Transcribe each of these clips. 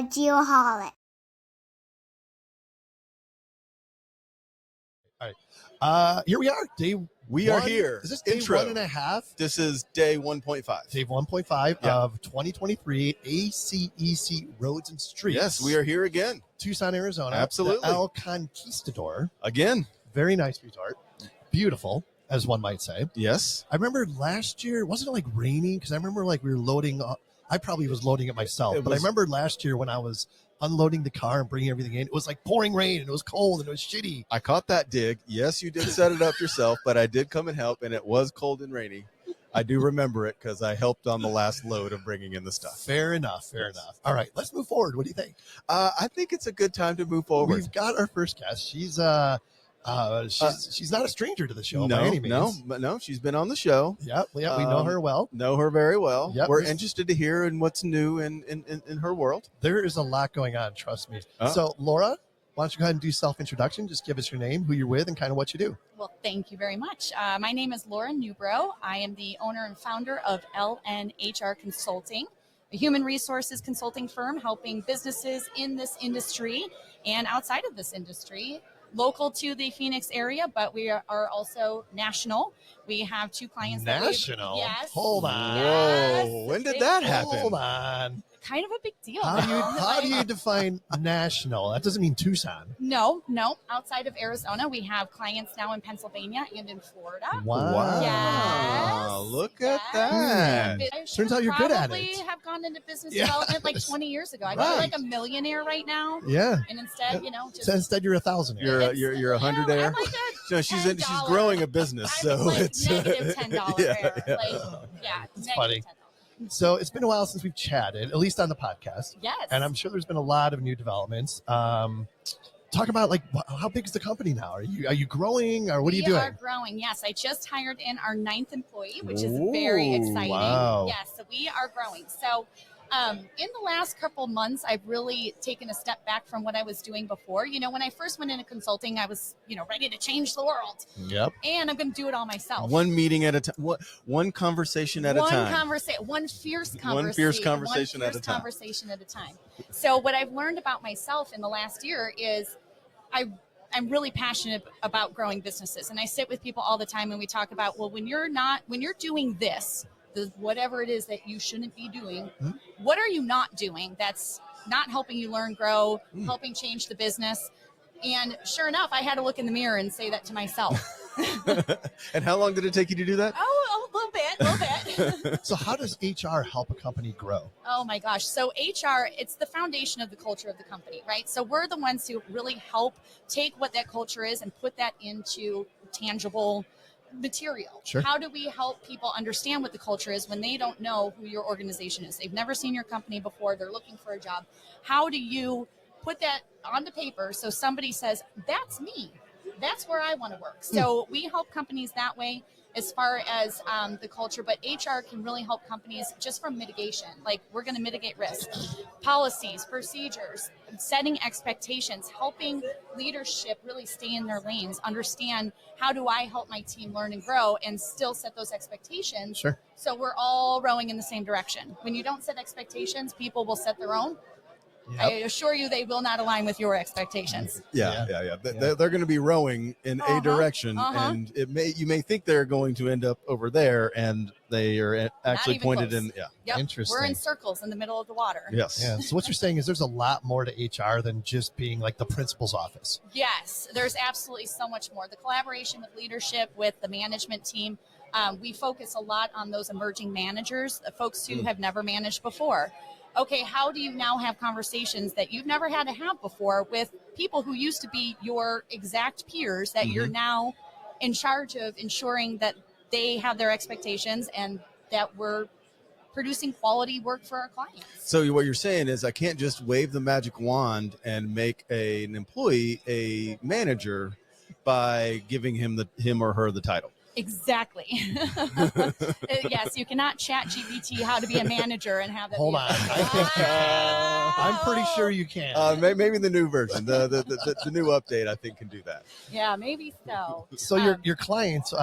Geoholic. All right. Here we are. We are here. Is this day Intro. 1.5? This is day 1.5. Day 1.5 Yeah. of 2023 ACEC Roads and Streets. Yes, we are here again. Tucson, Arizona. Absolutely. The El Conquistador. Again. Very nice resort. Beautiful, as one might say. Yes. I remember last year, wasn't it like raining? Because I remember like we were loading up. I probably was loading it myself, but I remember last year when I was unloading the car and bringing everything in, it was like pouring rain and it was cold and it was shitty. I caught that dig. Yes, you did set it up yourself, but I did come and help, and it was cold and rainy. I do remember it because I helped on the last load of bringing in the stuff. Fair enough. All right, let's move forward. What do you think? I think it's a good time to move forward. We've got our first guest. She's not a stranger to the show by any means. No, she's been on the show. Yep, we know her well. Know her very well. Yep. We're interested to hear in what's new in her world. There is a lot going on, trust me. So, Laura, why don't you go ahead and do self-introduction? Just give us your name, who you're with, and kind of what you do. Well, thank you very much. My name is Laura Newbrow. I am the owner and founder of LNHR Consulting, a human resources consulting firm helping businesses in this industry and outside of this industry, local to the Phoenix area, but we are also national. We have 2 clients. National? Yes. Hold on. Yes. Whoa, when did that happen? Hold on. Kind of a big deal. How do you define national? That doesn't mean Tucson. No. Outside of Arizona, we have clients now in Pennsylvania and in Florida. Wow. Yes. Look at that. Turns out you're good at it. I have gone into business Yeah. development like 20 years ago. I feel like a millionaire right now. Yeah. And instead, just So instead, you're 1,000. You're a hundredaire. I'm like No, she's growing a business, so like it's negative $10 yeah. there. Like, It's negative funny. $10. So it's been a while since we've chatted, at least on the podcast. Yes. And I'm sure there's been a lot of new developments. Talk about how big is the company now? Are you growing, or what are you doing? We are growing. Yes, I just hired in our 9th employee, which is very exciting. Wow. Yes, so we are growing. So in the last couple months, I've really taken a step back from what I was doing before. When I first went into consulting, I was, ready to change the world. Yep. And I'm going to do it all myself. One meeting at a time. One conversation at a time. One fierce conversation at a time. Conversation at a time. So what I've learned about myself in the last year is I'm really passionate about growing businesses. And I sit with people all the time and we talk about, well, when you're doing this, whatever it is that you shouldn't be doing, what are you not doing that's not helping you learn, grow, helping change the business? And sure enough, I had to look in the mirror and say that to myself. And how long did it take you to do that? Oh, a little bit. So how does HR help a company grow? Oh my gosh. So HR, it's the foundation of the culture of the company, right? So we're the ones who really help take what that culture is and put that into tangible material. Sure. How do we help people understand what the culture is when they don't know who your organization is? They've never seen your company before. They're looking for a job. How do you put that onto paper so somebody says, that's me. That's where I want to work. So we help companies that way as far as the culture, but HR can really help companies just from mitigation. Like we're going to mitigate risk, policies, procedures, setting expectations, helping leadership really stay in their lanes, understand how do I help my team learn and grow and still set those expectations. Sure. So we're all rowing in the same direction. When you don't set expectations, people will set their own. Yep. I assure you they will not align with your expectations. Yeah. They're going to be rowing in a direction, and you may think they're going to end up over there, and they are actually pointed close. in. Yeah. Yep. Interesting. We're in circles in the middle of the water. Yes. Yeah. So what you're saying is there's a lot more to HR than just being like the principal's office. Yes, there's absolutely so much more. The collaboration with leadership, with the management team. We focus a lot on those emerging managers, the folks who have never managed before. Okay, how do you now have conversations that you've never had to have before with people who used to be your exact peers that you're now in charge of ensuring that they have their expectations and that we're producing quality work for our clients. So what you're saying is I can't just wave the magic wand and make an employee a manager by giving him or her the title. Exactly. Yes, you cannot chat GPT how to be a manager and have that. Hold on. I'm pretty sure you can. Maybe the new version, the new update, I think can do that. Yeah, maybe so. So your clients,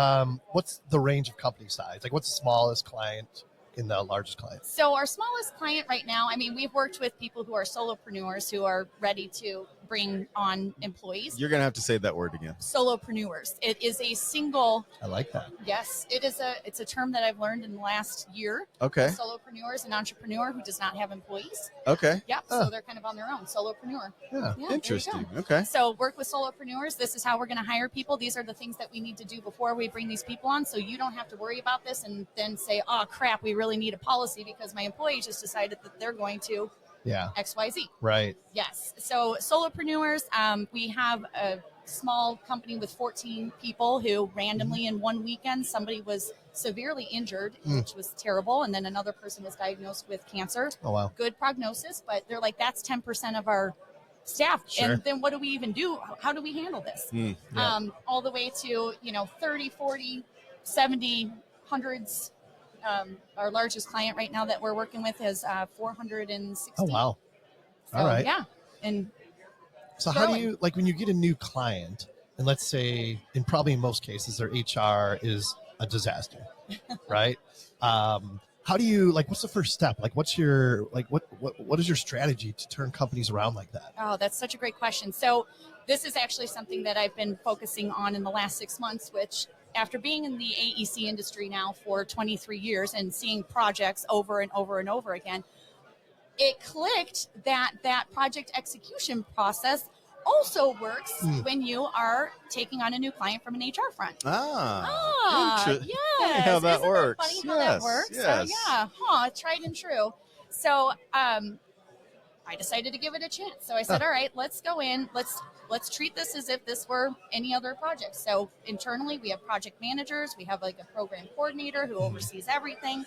what's the range of company size? Like, what's the smallest client in the largest clients? So our smallest client right now, I mean, we've worked with people who are solopreneurs who are ready to bring on employees. You're gonna have to say that word again. Solopreneurs. It is a single. I like that. Yes, it's a term that I've learned in the last year. Okay. A solopreneur is an entrepreneur who does not have employees. Okay. Yep. Oh. So they're kind of on their own. Solopreneur. Yeah. Yeah, there you go. Interesting. Okay. So work with solopreneurs. This is how we're going to hire people. These are the things that we need to do before we bring these people on. So you don't have to worry about this and then say, oh crap, we really need a policy because my employee just decided that they're going to Yeah. XYZ. Right. Yes. So solopreneurs, we have a small company with 14 people who randomly in one weekend, somebody was severely injured, which was terrible. And then another person was diagnosed with cancer. Oh, wow. Good prognosis, but they're like, that's 10% of our staff. Sure. And then what do we even do? How do we handle this? Yeah. All the way to, 30, 40, 70, hundreds. Our largest client right now that we're working with is 460. Oh, wow. So, All right. Yeah. And So how do growing. you, like, when you get a new client, and let's say, and probably in most cases, their HR is a disaster, right? How do you, like, what's the first step? Like, what's your, like, what is your strategy to turn companies around like that? Oh, that's such a great question. So this is actually something that I've been focusing on in the last 6 months, which after being in the AEC industry now for 23 years and seeing projects over and over and over again, it clicked that project execution process also works when you are taking on a new client from an HR front. Yes. Funny how that Isn't works. Funny how that works. Yes. So yeah, tried and true. So I decided to give it a chance. So I said, all right, let's go in. Let's treat this as if this were any other project. So internally, we have project managers. We have like a program coordinator who oversees everything.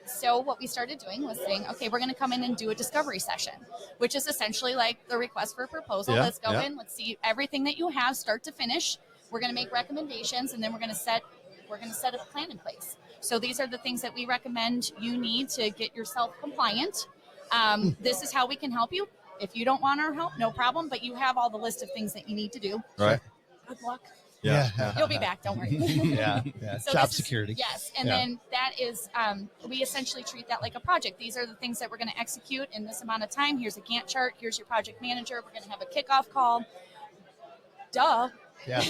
So what we started doing was saying, okay, we're going to come in and do a discovery session, which is essentially like the request for a proposal. Yeah, Let's go yeah. in. Let's see everything that you have, start to finish. We're going to make recommendations, and then we're going to set a plan in place. So these are the things that we recommend you need to get yourself compliant. This is how we can help you. If you don't want our help, no problem, but you have all the list of things that you need to do. Right. Good luck. Yeah. You'll be back, don't worry. Yeah. So Job this is- security. Yes, and Yeah. then that is, we essentially treat that like a project. These are the things that we're going to execute in this amount of time. Here's a Gantt chart. Here's your project manager. We're going to have a kickoff call. Duh. Yeah.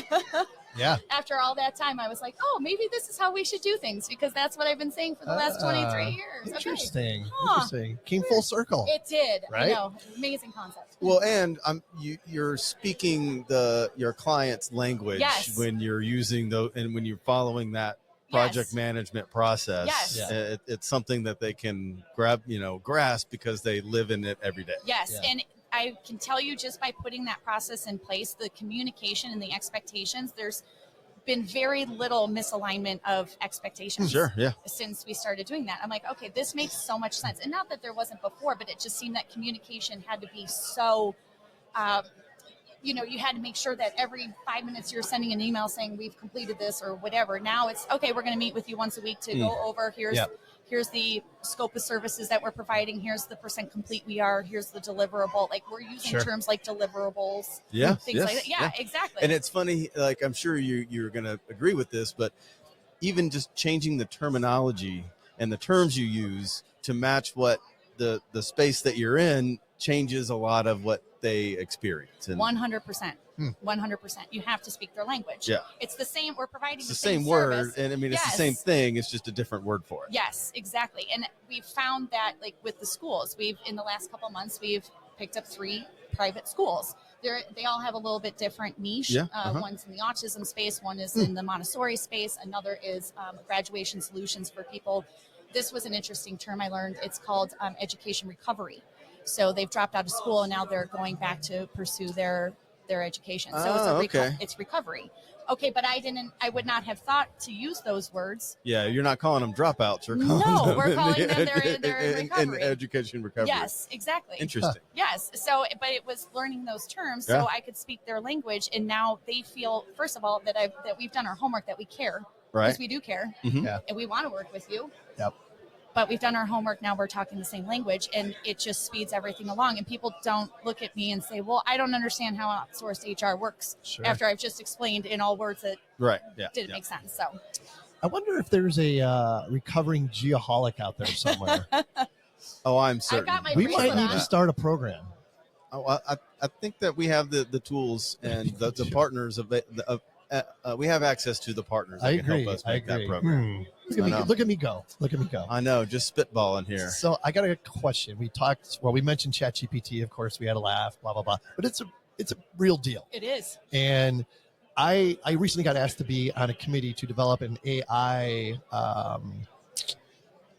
Yeah. After all that time, I was like, oh, maybe this is how we should do things because that's what I've been saying for the last 23 years. Okay. Interesting. Huh. Interesting. Came full circle. It did. Right? I know. Amazing concept. Well, and you're speaking your client's language Yes. when you're using and when you're following that project Yes. management process. Yes. Yeah. It's something that they can grasp because they live in it every day. Yes, Yeah. and I can tell you just by putting that process in place, the communication and the expectations, there's been very little misalignment of expectations. Sure. Yeah. Since we started doing that. I'm like, okay, this makes so much sense. And not that there wasn't before, but it just seemed that communication had to be so, you had to make sure that every 5 minutes you're sending an email saying we've completed this or whatever. Now it's, okay, we're going to meet with you once a week to go over, here's the scope of services that we're providing. Here's the % complete we are. Here's the deliverable. Like we're using Sure. terms like deliverables. Yeah. Things like that. Yeah, exactly. And it's funny, like I'm sure you're going to agree with this, but even just changing the terminology and the terms you use to match what the space that you're in changes a lot of what they experience. And 100%. 100%. You have to speak their language. Yeah. It's the same. We're providing it's the same word, service. and I mean it's the Yes. same thing. It's just a different word for it. Yes, exactly. And we've found that like with the schools, in the last couple of months, we've picked up 3 private schools. They all have a little bit different niche. Yeah, One's in the autism space, one is in the Montessori space, another is graduation solutions for people. This was an interesting term I learned. It's called education recovery. So they've dropped out of school and now they're going back to pursue their education. So it's recovery. Okay, but I would not have thought to use those words. Yeah, you're not calling them dropouts. No, we're calling them they're in in recovery. education recovery. Yes, exactly. Interesting. Yes. So, but it was learning those terms Yeah. so I could speak their language, and now they feel, first of all, that we've done our homework, that we care, Right. because we do care, Mhm. Yeah. and we want to work with you. Yep. But we've done our homework. Now we're talking the same language, and it just speeds everything along. And people don't look at me and say, "Well, I don't understand how outsourced HR works." Sure. After I've just explained in all words that Right. Yeah. didn't yeah. make sense. So, I wonder if there's a recovering geoholic out there somewhere. Oh, I'm I certain. got my We bracelet might need on. to start a program. Oh, I think that we have the tools and the Sure. partners we have access to the partners that I can agree. help us I make agree. that program. Look at I me! know. Look at me go! Look at me go! I know, just spitballing here. So I got a question. We talked. Well, we mentioned ChatGPT. Of course, we had a laugh. Blah blah blah. But it's a real deal. It is. And I recently got asked to be on a committee to develop an AI.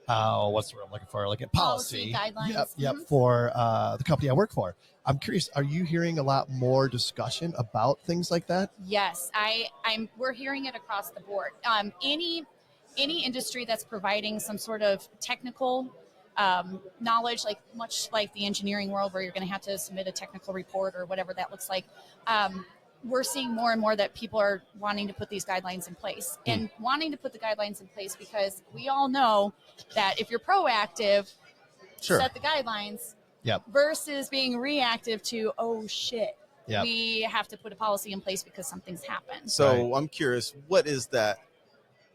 What's the word I'm looking for? Like a policy guidelines. Yep. Mhm. For the company I work for. I'm curious. Are you hearing a lot more discussion about things like that? Yes, we're hearing it across the board. Any industry that's providing some sort of technical knowledge, like much like the engineering world, where you're going to have to submit a technical report or whatever that looks like. We're seeing more and more that people are wanting to put these guidelines in place and wanting to put the guidelines in place because we all know that if you're proactive, Sure. set the guidelines. Yep. Versus being reactive to, oh shit, Yep. we have to put a policy in place because something's happened. So I'm curious, what is that?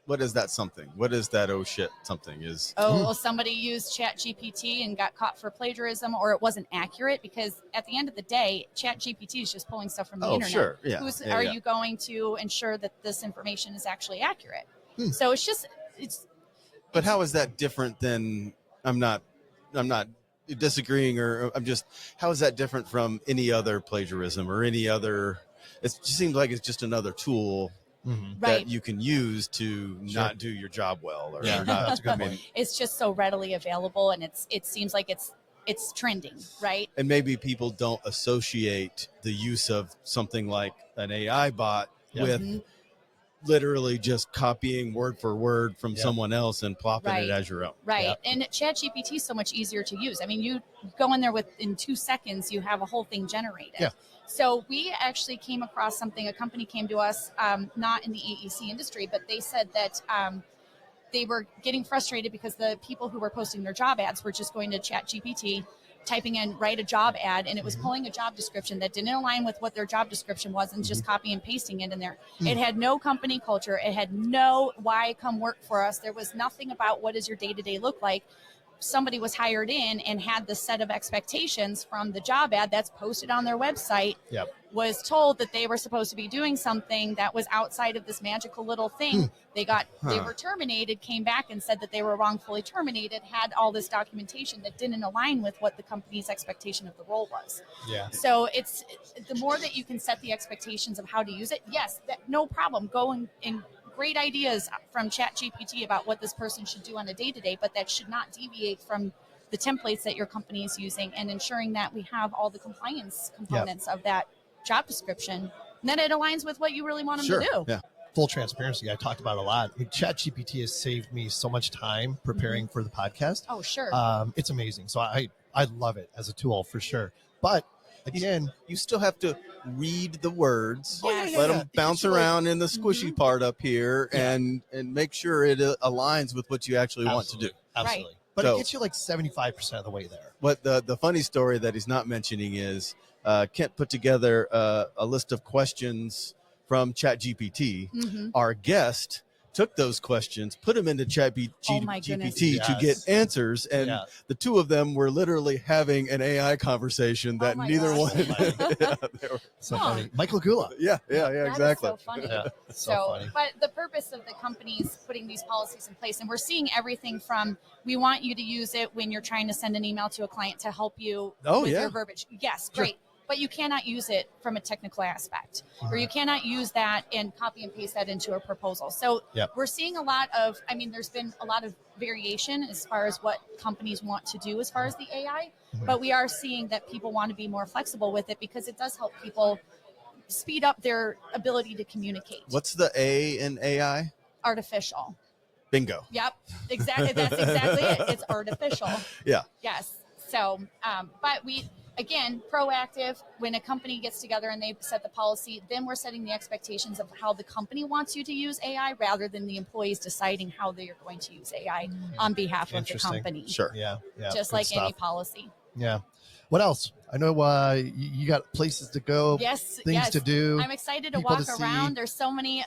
What is that something? What is that? Oh shit! Something is. Oh, well, somebody used ChatGPT and got caught for plagiarism, or it wasn't accurate. Because at the end of the day, ChatGPT is just pulling stuff from the Oh, internet. sure. Yeah. Are you going to ensure that this information is actually accurate? Hmm. So it's. But how is that different than? I'm not disagreeing, or I'm just. How is that different from any other plagiarism or any other? It just seems like it's just another tool Mm-hmm. Right. that you can use to Sure. not do your job well, or Yeah, not. that's a good I mean, point. It's just so readily available, and it seems like it's trending, right? and maybe people don't associate the use of something like an AI bot Yeah. with Mhm. literally just copying word for word from Yeah. someone else and plopping Right. it as your own. Right. Yeah. And ChatGPT is so much easier to use. I mean, you go in there in 2 seconds, you have a whole thing generated. Yeah. So we actually came across something, a company came to us, not in the AEC industry, but they said that they were getting frustrated because the people who were posting their job ads were just going to ChatGPT, typing in write a job ad, and it was Mhm. pulling a job description that didn't align with what their job description was and just copy and pasting it in there. Mm. It had no company culture. It had no why come work for us. There was nothing about what does your day-to-day look like. Somebody was hired in and had the set of expectations from the job ad that's posted on their website, Yep. was told that they were supposed to be doing something that was outside of this magical little thing. They were terminated, came back and said that they were wrongfully terminated, had all this documentation that didn't align with what the company's expectation of the role was. Yeah. So it's the more that you can set the expectations of how to use it, yes, no problem. Go and great ideas from ChatGPT about what this person should do on a day-to-day, but that should not deviate from the templates that your company is using, and ensuring that we have all the compliance components of that job description, and then it aligns with what you really want them Sure. to do. Yeah. Full transparency, I talked about it a lot. I mean, ChatGPT has saved me so much time preparing for the podcast. Oh, sure. It's amazing. So I love it as a tool for sure. But again, You still have to read the words, Yes. let yeah. them bounce around in the squishy part up here, Yeah. and make sure it aligns with what you actually want to do. Absolutely. But So- it gets you like 75% of the way there. What the funny story that he's not mentioning is Kent put together a list of questions from ChatGPT. Mhm. Our guest took those questions, put them into Oh my goodness. ChatGPT to Yes. get answers, and Yeah. the two of them were literally having an AI conversation that Oh my neither gosh. one. Yeah, they were- So Huh. funny. Michael Gula. yeah, That is exactly. so funny. Yeah. So So, funny. but the purpose of the companies putting these policies in place, and we're seeing everything from, we want you to use it when you're trying to send an email to a client to help you Oh, with yeah. your verbiage. Yes, Sure. great. But you cannot use it from a technical aspect, or you cannot use that and copy and paste that into a proposal. So Yep. we're seeing a lot of, I mean, there's been a lot of variation as far as what companies want to do as far as the AI, Mhm. but we are seeing that people want to be more flexible with it because it does help people speed up their ability to communicate. What's the A in AI? Artificial. Bingo. Yep, exactly. That's exactly it. It's artificial. Yeah. Yes. So, but we, again, proactive. When a company gets together and they set the policy, then we're setting the expectations of how the company wants you to use AI, rather than the employees deciding how they are going to use AI on behalf of the Interesting. company. Sure. Just Yeah. Good like any stuff. policy. Yeah. What else? I know you got places to go, Yes, things yes. to do. I'm excited to people walk to see. around. There's so many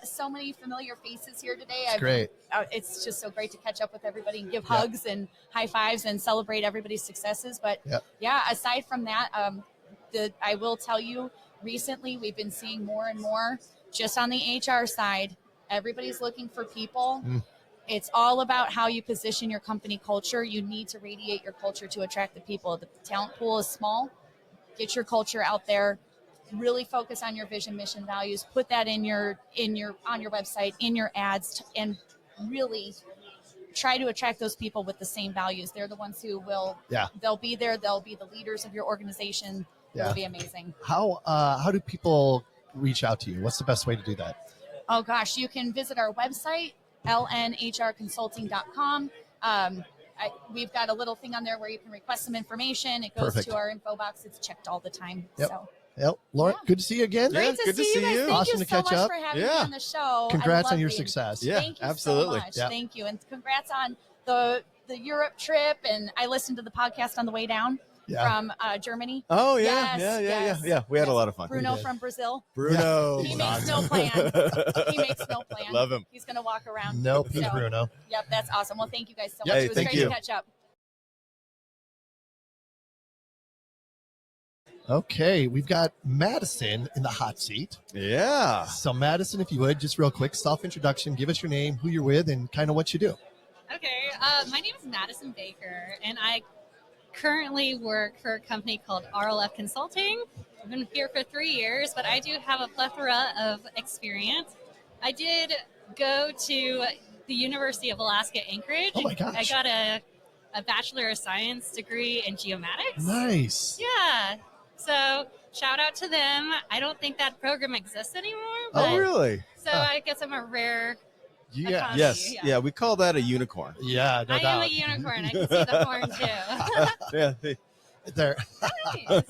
familiar faces here today. It's great. It's just so great to catch up with everybody and give Yep. hugs and high fives and celebrate everybody's successes. But Yep. yeah, aside from that, I will tell you, recently we've been seeing more and more just on the HR side. Everybody's looking for people. It's all about how you position your company culture. You need to radiate your culture to attract the people. The talent pool is small. Get your culture out there. Really focus on your vision, mission, values. Put that on your website, in your ads, and really try to attract those people with the same values. They're the ones who will. Yeah. They'll be there. They'll be the leaders of your organization. It'll be amazing. How do people reach out to you? What's the best way to do that? Oh gosh, you can visit our website, lnhrconsulting.com. We've got a little thing on there where you can request some information. It goes Perfect. to our info box. It's checked all the time. Yep. So Yep. Lauren, Yeah. good to see you again. Yeah, great to good to see see you guys. you. Thank Awesome you to so catch much up. for having me Yeah. on the show. Congrats I on your love being- success. Yeah, Thank you absolutely. so much. Yeah. Thank you. And congrats on the Europe trip. And I listened to the podcast on the way down from Germany. Oh yeah, Yes, yeah. We had a lot of fun. Bruno did. from Brazil. Bruno. He makes no plan. He makes no plan. Love him. He's going to walk around. No, Pete So, Bruno. Yep, that's awesome. Well, thank you guys so Yeah, much. hey, It was thank great you. to catch up. Okay, we've got Madison in the hot seat. Yeah. So, Madison, if you would, just real quick, self-introduction, give us your name, who you're with, and kind of what you do. Okay, my name is Madison Baker, and I currently work for a company called RLF Consulting. I've been here for 3 years, but I do have a plethora of experience. I did go to the University of Alaska Anchorage. Oh my gosh. I got a Bachelor of Science degree in geomatics. Nice. Yeah, so shout out to them. I don't think that program exists anymore, but Oh really? so I guess I'm a rare. Yeah. Economy. Yes. Yeah. Yeah. We call that a unicorn. Yeah, no I am doubt. a unicorn. I can see the horn too. Yeah. There. Nice.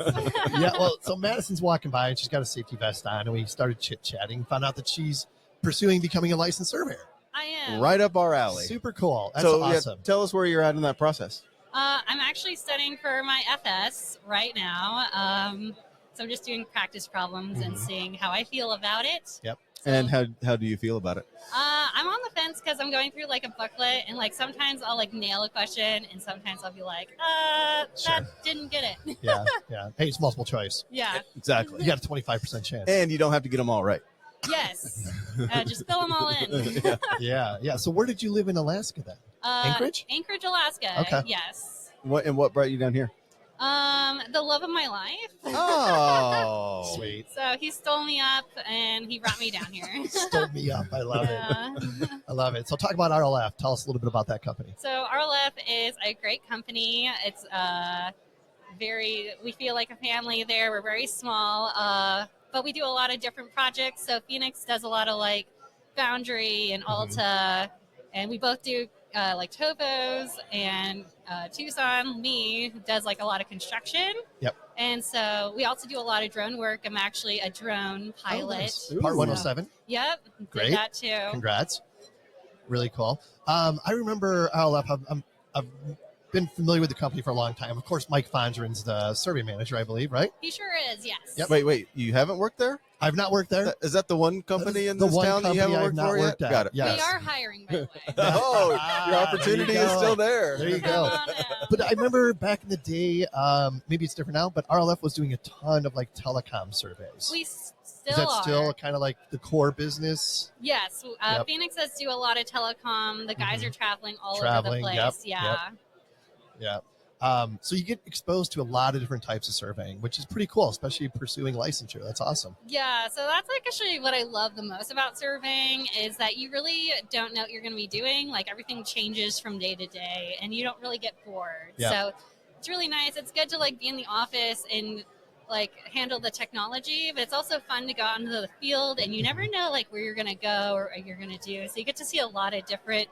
Yeah, well, so Madison's walking by and she's got a safety vest on, and we started chit-chatting, found out that she's pursuing becoming a licensed surveyor. I am. Right up our alley. Super cool. That's so awesome. tell us where you're at in that process. I'm actually studying for my FS right now. So I'm just doing practice problems and seeing how I feel about it. Yep. So, And how do you feel about it? I'm on the fence because I'm going through like a booklet, and like sometimes I'll like nail a question, and sometimes I'll be like, Sure. that didn't get it. Yeah, yeah. Hey, it's multiple choice. Yeah. Exactly. You got a 25% chance. And you don't have to get them all right. Yes. Just fill them all in. Yeah, yeah. So where did you live in Alaska then? Anchorage? Anchorage, Alaska. Okay. Yes. What brought you down here? The love of my life. Oh, Sweet. So he stole me up and he brought me down here. Stole me up. I love it. Yeah. I love it. So talk about RLF. Tell us a little bit about that company. So RLF is a great company. It's we feel like a family there. We're very small, but we do a lot of different projects. So Phoenix does a lot of like Foundry and Alta, and we both do like Tovos, and Tucson, me, does like a lot of construction. Yep. And so we also do a lot of drone work. I'm actually a drone pilot. Nice. Part Ooh. 107. Yep. Great. Did that too. Congrats. Really cool. I remember RLF. I've been familiar with the company for a long time. Of course, Mike Fondren's the survey manager, I believe, right? He sure is, yes. Yep. wait. You haven't worked there? I've not worked there. Is that the one company in the this one town that you company haven't I've worked not for worked yet? at. Got it. Yes. We are hiring, by the way. Oh, your opportunity There you is go. still there. There you Come go. on out. But I remember back in the day, maybe it's different now, but RLF was doing a ton of like telecom surveys. We Is still that are. still kind of like the core business? Yes. Yep. Phoenix does do a lot of telecom. The guys Mhm. are traveling all Traveling, over the yep, place. Yeah. Yeah. So you get exposed to a lot of different types of surveying, which is pretty cool, especially pursuing licensure. That's awesome. Yeah. So that's like actually what I love the most about surveying is that you really don't know what you're going to be doing. Like everything changes from day to day and you don't really get bored. Yeah. So it's really nice. It's good to like be in the office and like handle the technology, but it's also fun to go out into the field and you never know like where you're going to go or what you're going to do. So you get to see a lot of different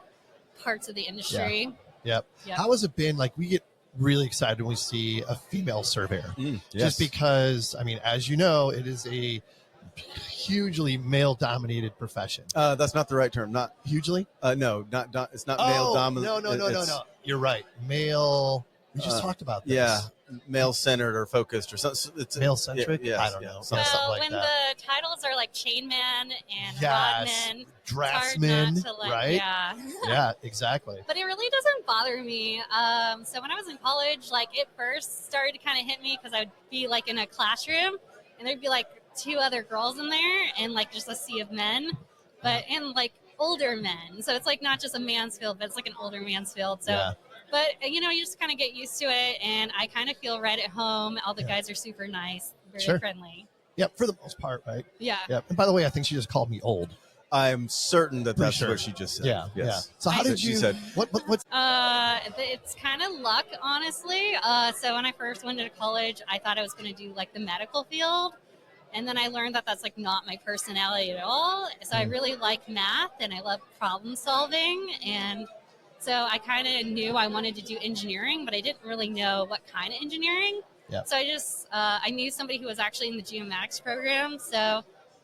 parts of the industry. Yep. Yep. How has it been? Like we get really excited when we see a female surveyor, Yes. just because, I mean, as you know, it is a hugely male-dominated profession. That's not the right term. Not Hugely? no, not it's not male dominant. No. You're right. Male. We just talked about this. Yeah. male centered or focused or something. It's Male centric. Yeah, I don't yeah, know. something Something Well, like when that. the titles are like chain man and Yes. rodman, it's hard Draftsman, not to like, right? yeah. Yeah, exactly. But it really doesn't bother me. So when I was in college, like it first started to kind of hit me because I would be like in a classroom and there'd be like two other girls in there and like just a sea of men, but and like older men. So it's like not just a man's field, but it's like an older man's field. So, Yeah. but you know, you just kind of get used to it, and I kind of feel right at home. All the Yeah. guys are super nice, very Sure. friendly. Yep, for the most part, right? Yeah. Yeah. And by the way, I think she just called me old. I'm certain that Pretty that's sure. what she just said. Yeah. Yes. Yeah. So how That's did she you? said. What? It's kind of luck, honestly. So when I first went to college, I thought I was going to do like the medical field. And then I learned that that's like not my personality at all. So I really like math and I love problem solving. And so I kind of knew I wanted to do engineering, but I didn't really know what kind of engineering. Yeah. So I knew somebody who was actually in the geomatics program. So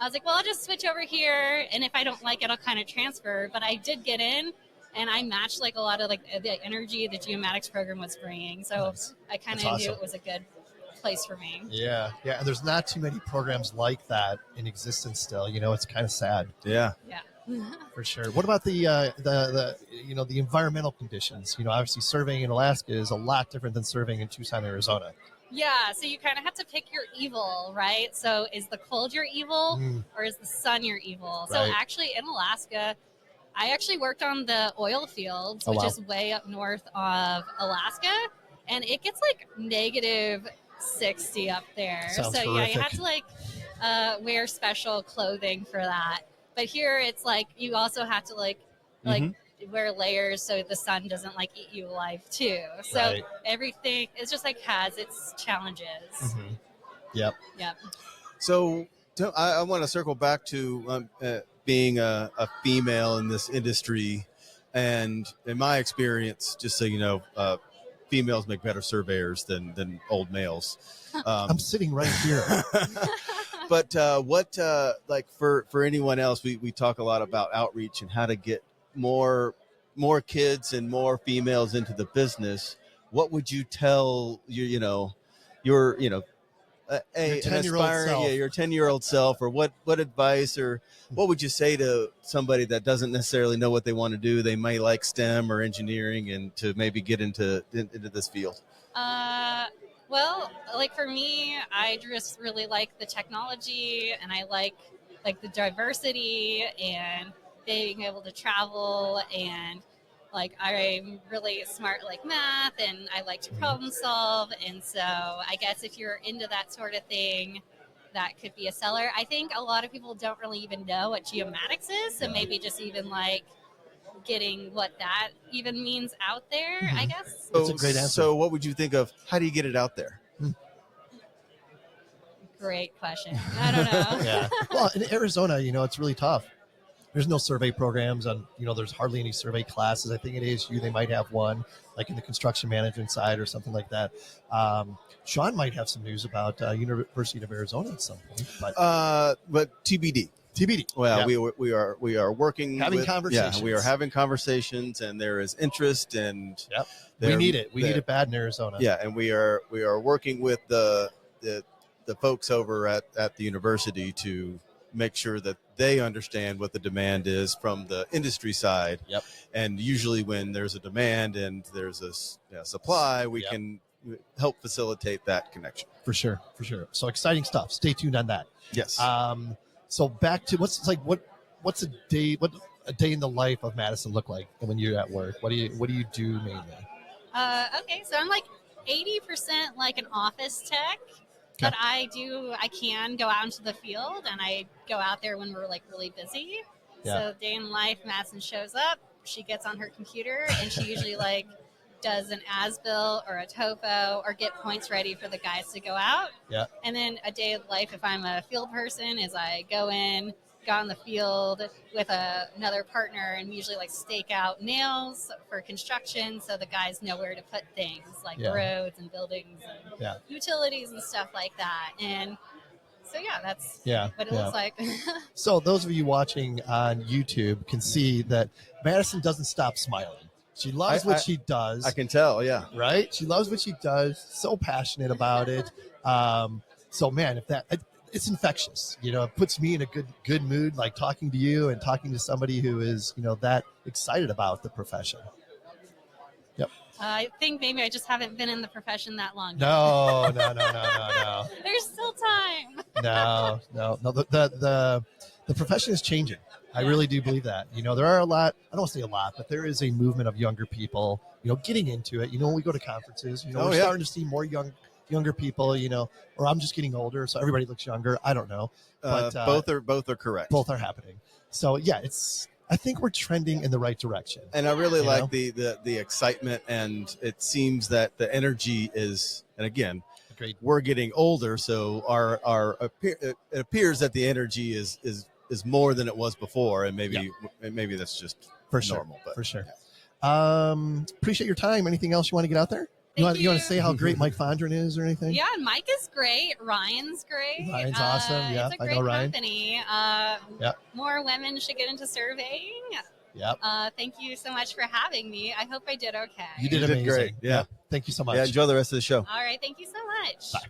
I was like, well, I'll just switch over here. And if I don't like it, I'll kind of transfer. But I did get in. And I matched like a lot of like the energy the geomatics program was bringing. So Nice. I kind of That's knew awesome. it was a good place for me. Yeah. Yeah. And there's not too many programs like that in existence still. You know, it's kind of sad Yeah. Yeah. for sure. What about the the environmental conditions? You know, obviously surveying in Alaska is a lot different than surveying in Tucson, Arizona. Yeah, so you kind of have to pick your evil, right? So is the cold your evil Mm, or is the sun your evil? So Right. actually in Alaska, I actually worked on the oil fields, Oh, which wow. is way up north of Alaska, and it gets like negative 60 up there. Sounds so yeah, you horrific. have to like wear special clothing for that. But here it's like you also have to like wear layers so the sun doesn't like eat you alive too. So Right. everything it's just like has its challenges. Mhm. Yep. Yep. So I want to circle back to being a female in this industry. And in my experience, just so you know, females make better surveyors than old males. I'm sitting right here. But what like for anyone else, we talk a lot about outreach and how to get more kids and more females into the business. What would you tell your Your an 10-year-old aspiring, self. your 10-year-old self, or what advice or what would you say to somebody that doesn't necessarily know what they want to do? They may like STEM or engineering and to maybe get into this field. Well, like for me, I just really like the technology and I like the diversity and being able to travel and like I'm really smart like math and I like to problem solve, and so I guess if you're into that sort of thing, that could be a seller. I think a lot of people don't really even know what geomatics is, so maybe just even like getting what that even means out there, I guess. That's a great answer. So what would you think of how do you get it out there? Great question. I don't know. Yeah. Well, in Arizona, you know, it's really tough. There's no survey programs and, you know, there's hardly any survey classes. I think at ASU, they might have one like in the construction management side or something like that. Sean might have some news about University of Arizona at some point, But TBD. TBD. Well, Yeah. we are working Having with, conversations. Yeah, we are having conversations, and there is interest, and Yep. We need it. We need it bad in Arizona. Yeah, and we are working with the folks over at the university to make sure that they understand what the demand is from the industry side. Yep. And usually when there's a demand and there's a supply, we Yep. can help facilitate that connection. For sure. For sure. So exciting stuff. Stay tuned on that. Yes. So back to what's a day in the life of Madison look like when you're at work? What do you do mainly? Okay, so I'm like 80% like an office tech, but I can go out into the field and I go out there when we're like really busy. Yeah. So day in life, Madison shows up, she gets on her computer and she usually like does an as-built or a topo or get points ready for the guys to go out. Yeah. And then a day of life, if I'm a field person, is I go on the field with another partner and usually like stake out nails for construction so the guys know where to put things like Yeah. roads and buildings and Yeah. utilities and stuff like that. And so that's Yeah. what it yeah. looks like. So those of you watching on YouTube can see that Madison doesn't stop smiling. She loves what she does. I can tell. Yeah. Right? She loves what she does. So passionate about it. So man, it's infectious. It puts me in a good mood, like talking to you and talking to somebody who is, that excited about the profession. Yep. I think maybe I just haven't been in the profession that long. No. There's still time. No. The profession is changing. I really do believe that. There are a lot, I don't want to say a lot, but there is a movement of younger people, getting into it. When we go to conferences, we're starting to see more younger people, or I'm just getting older, so everybody looks younger. I don't know. But both are correct. Both are happening. So yeah, I think we're trending in the right direction. And I really like the excitement, and it seems that the energy is, and again, great. We're getting older, so it appears that the energy is more than it was before, and maybe that's just for normal. Sure. But, for sure. Appreciate your time. Anything else you want to get out there? You want to say how great Mike Fondren is or anything? Yeah, Mike is great. Ryan's great. Ryan's awesome. Yeah, it's a great I know Ryan. company. More women should get into surveying. Yep. Thank you so much for having me. I hope I did okay. You did amazing. Great. Yeah. Thank you so much. Yeah, enjoy the rest of the show. All right. Thank you so much. Bye.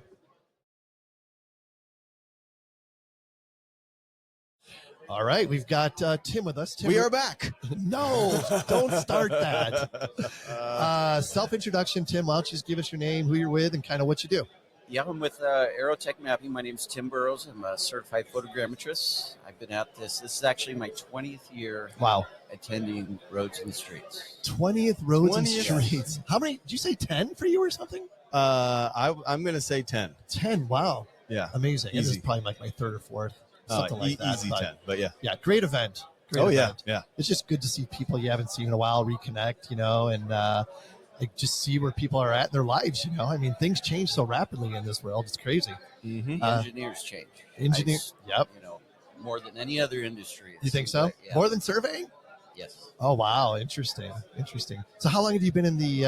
All right, we've got Tim with us. Tim, we are back. No, don't start that. Self-introduction, Tim. Why don't you just give us your name, who you're with, and kind of what you do? Yeah, I'm with Aerotech Mapping. My name's Tim Burrows. I'm a certified photogrammetrist. I've been at this. This is actually my 20th year attending Roads and Streets. 20th Roads and Streets. How many? Did you say 10 for you or something? I'm going to say 10. 10, wow. Yeah. Amazing. This is probably like my third or fourth. Something like that. Easy 10, but yeah. Yeah, great event. Yeah. It's just good to see people you haven't seen in a while reconnect, and just see where people are at in their lives, I mean, things change so rapidly in this world. It's crazy. Mm-hmm. Engineers change. Yep. More than any other industry. You think so? Yeah. More than surveying? Yes. Oh, wow. Interesting. So how long have you been in the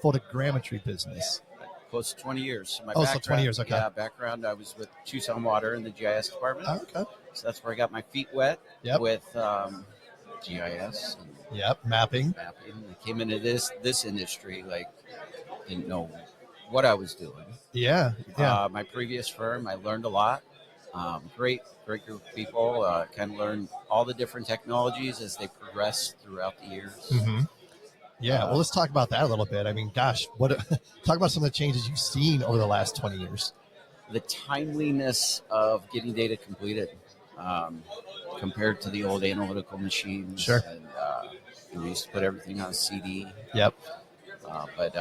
photogrammetry business? Close to 20 years. So 20 years, okay. Yeah, background, I was with Tucson Water in the GIS department. Oh, okay. So that's where I got my feet wet with GIS. And mapping. I came into this industry, didn't know what I was doing. Yeah. My previous firm, I learned a lot. Great group of people. Kind of learned all the different technologies as they progress throughout the years. Mm-hmm. Yeah, well, let's talk about that a little bit. I mean, gosh, talk about some of the changes you've seen over the last 20 years. The timeliness of getting data completed compared to the old analytical machines. Sure. And we used to put everything on CD. Yep. But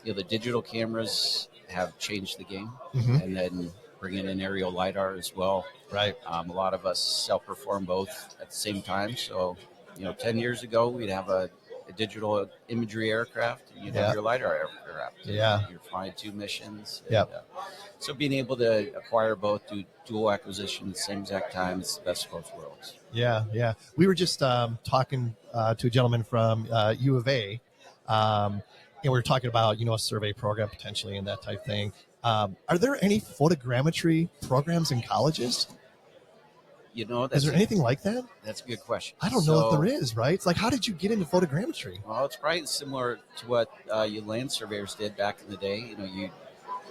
the digital cameras have changed the game, and then bringing in aerial LiDAR as well. Right. A lot of us self-perform both at the same time. So, 10 years ago, we'd have a digital imagery aircraft, and you'd have your LiDAR aircraft. Yeah. You're flying two missions. Yeah. So being able to acquire both, do dual acquisition at the same exact time is the best of both worlds. Yeah. We were just talking to a gentleman from U of A, and we were talking about, a survey program potentially and that type thing. Are there any photogrammetry programs in colleges? Is there anything like that? That's a good question. I don't know if there is, right? It's like, how did you get into photogrammetry? Well, it's probably similar to what you land surveyors did back in the day. You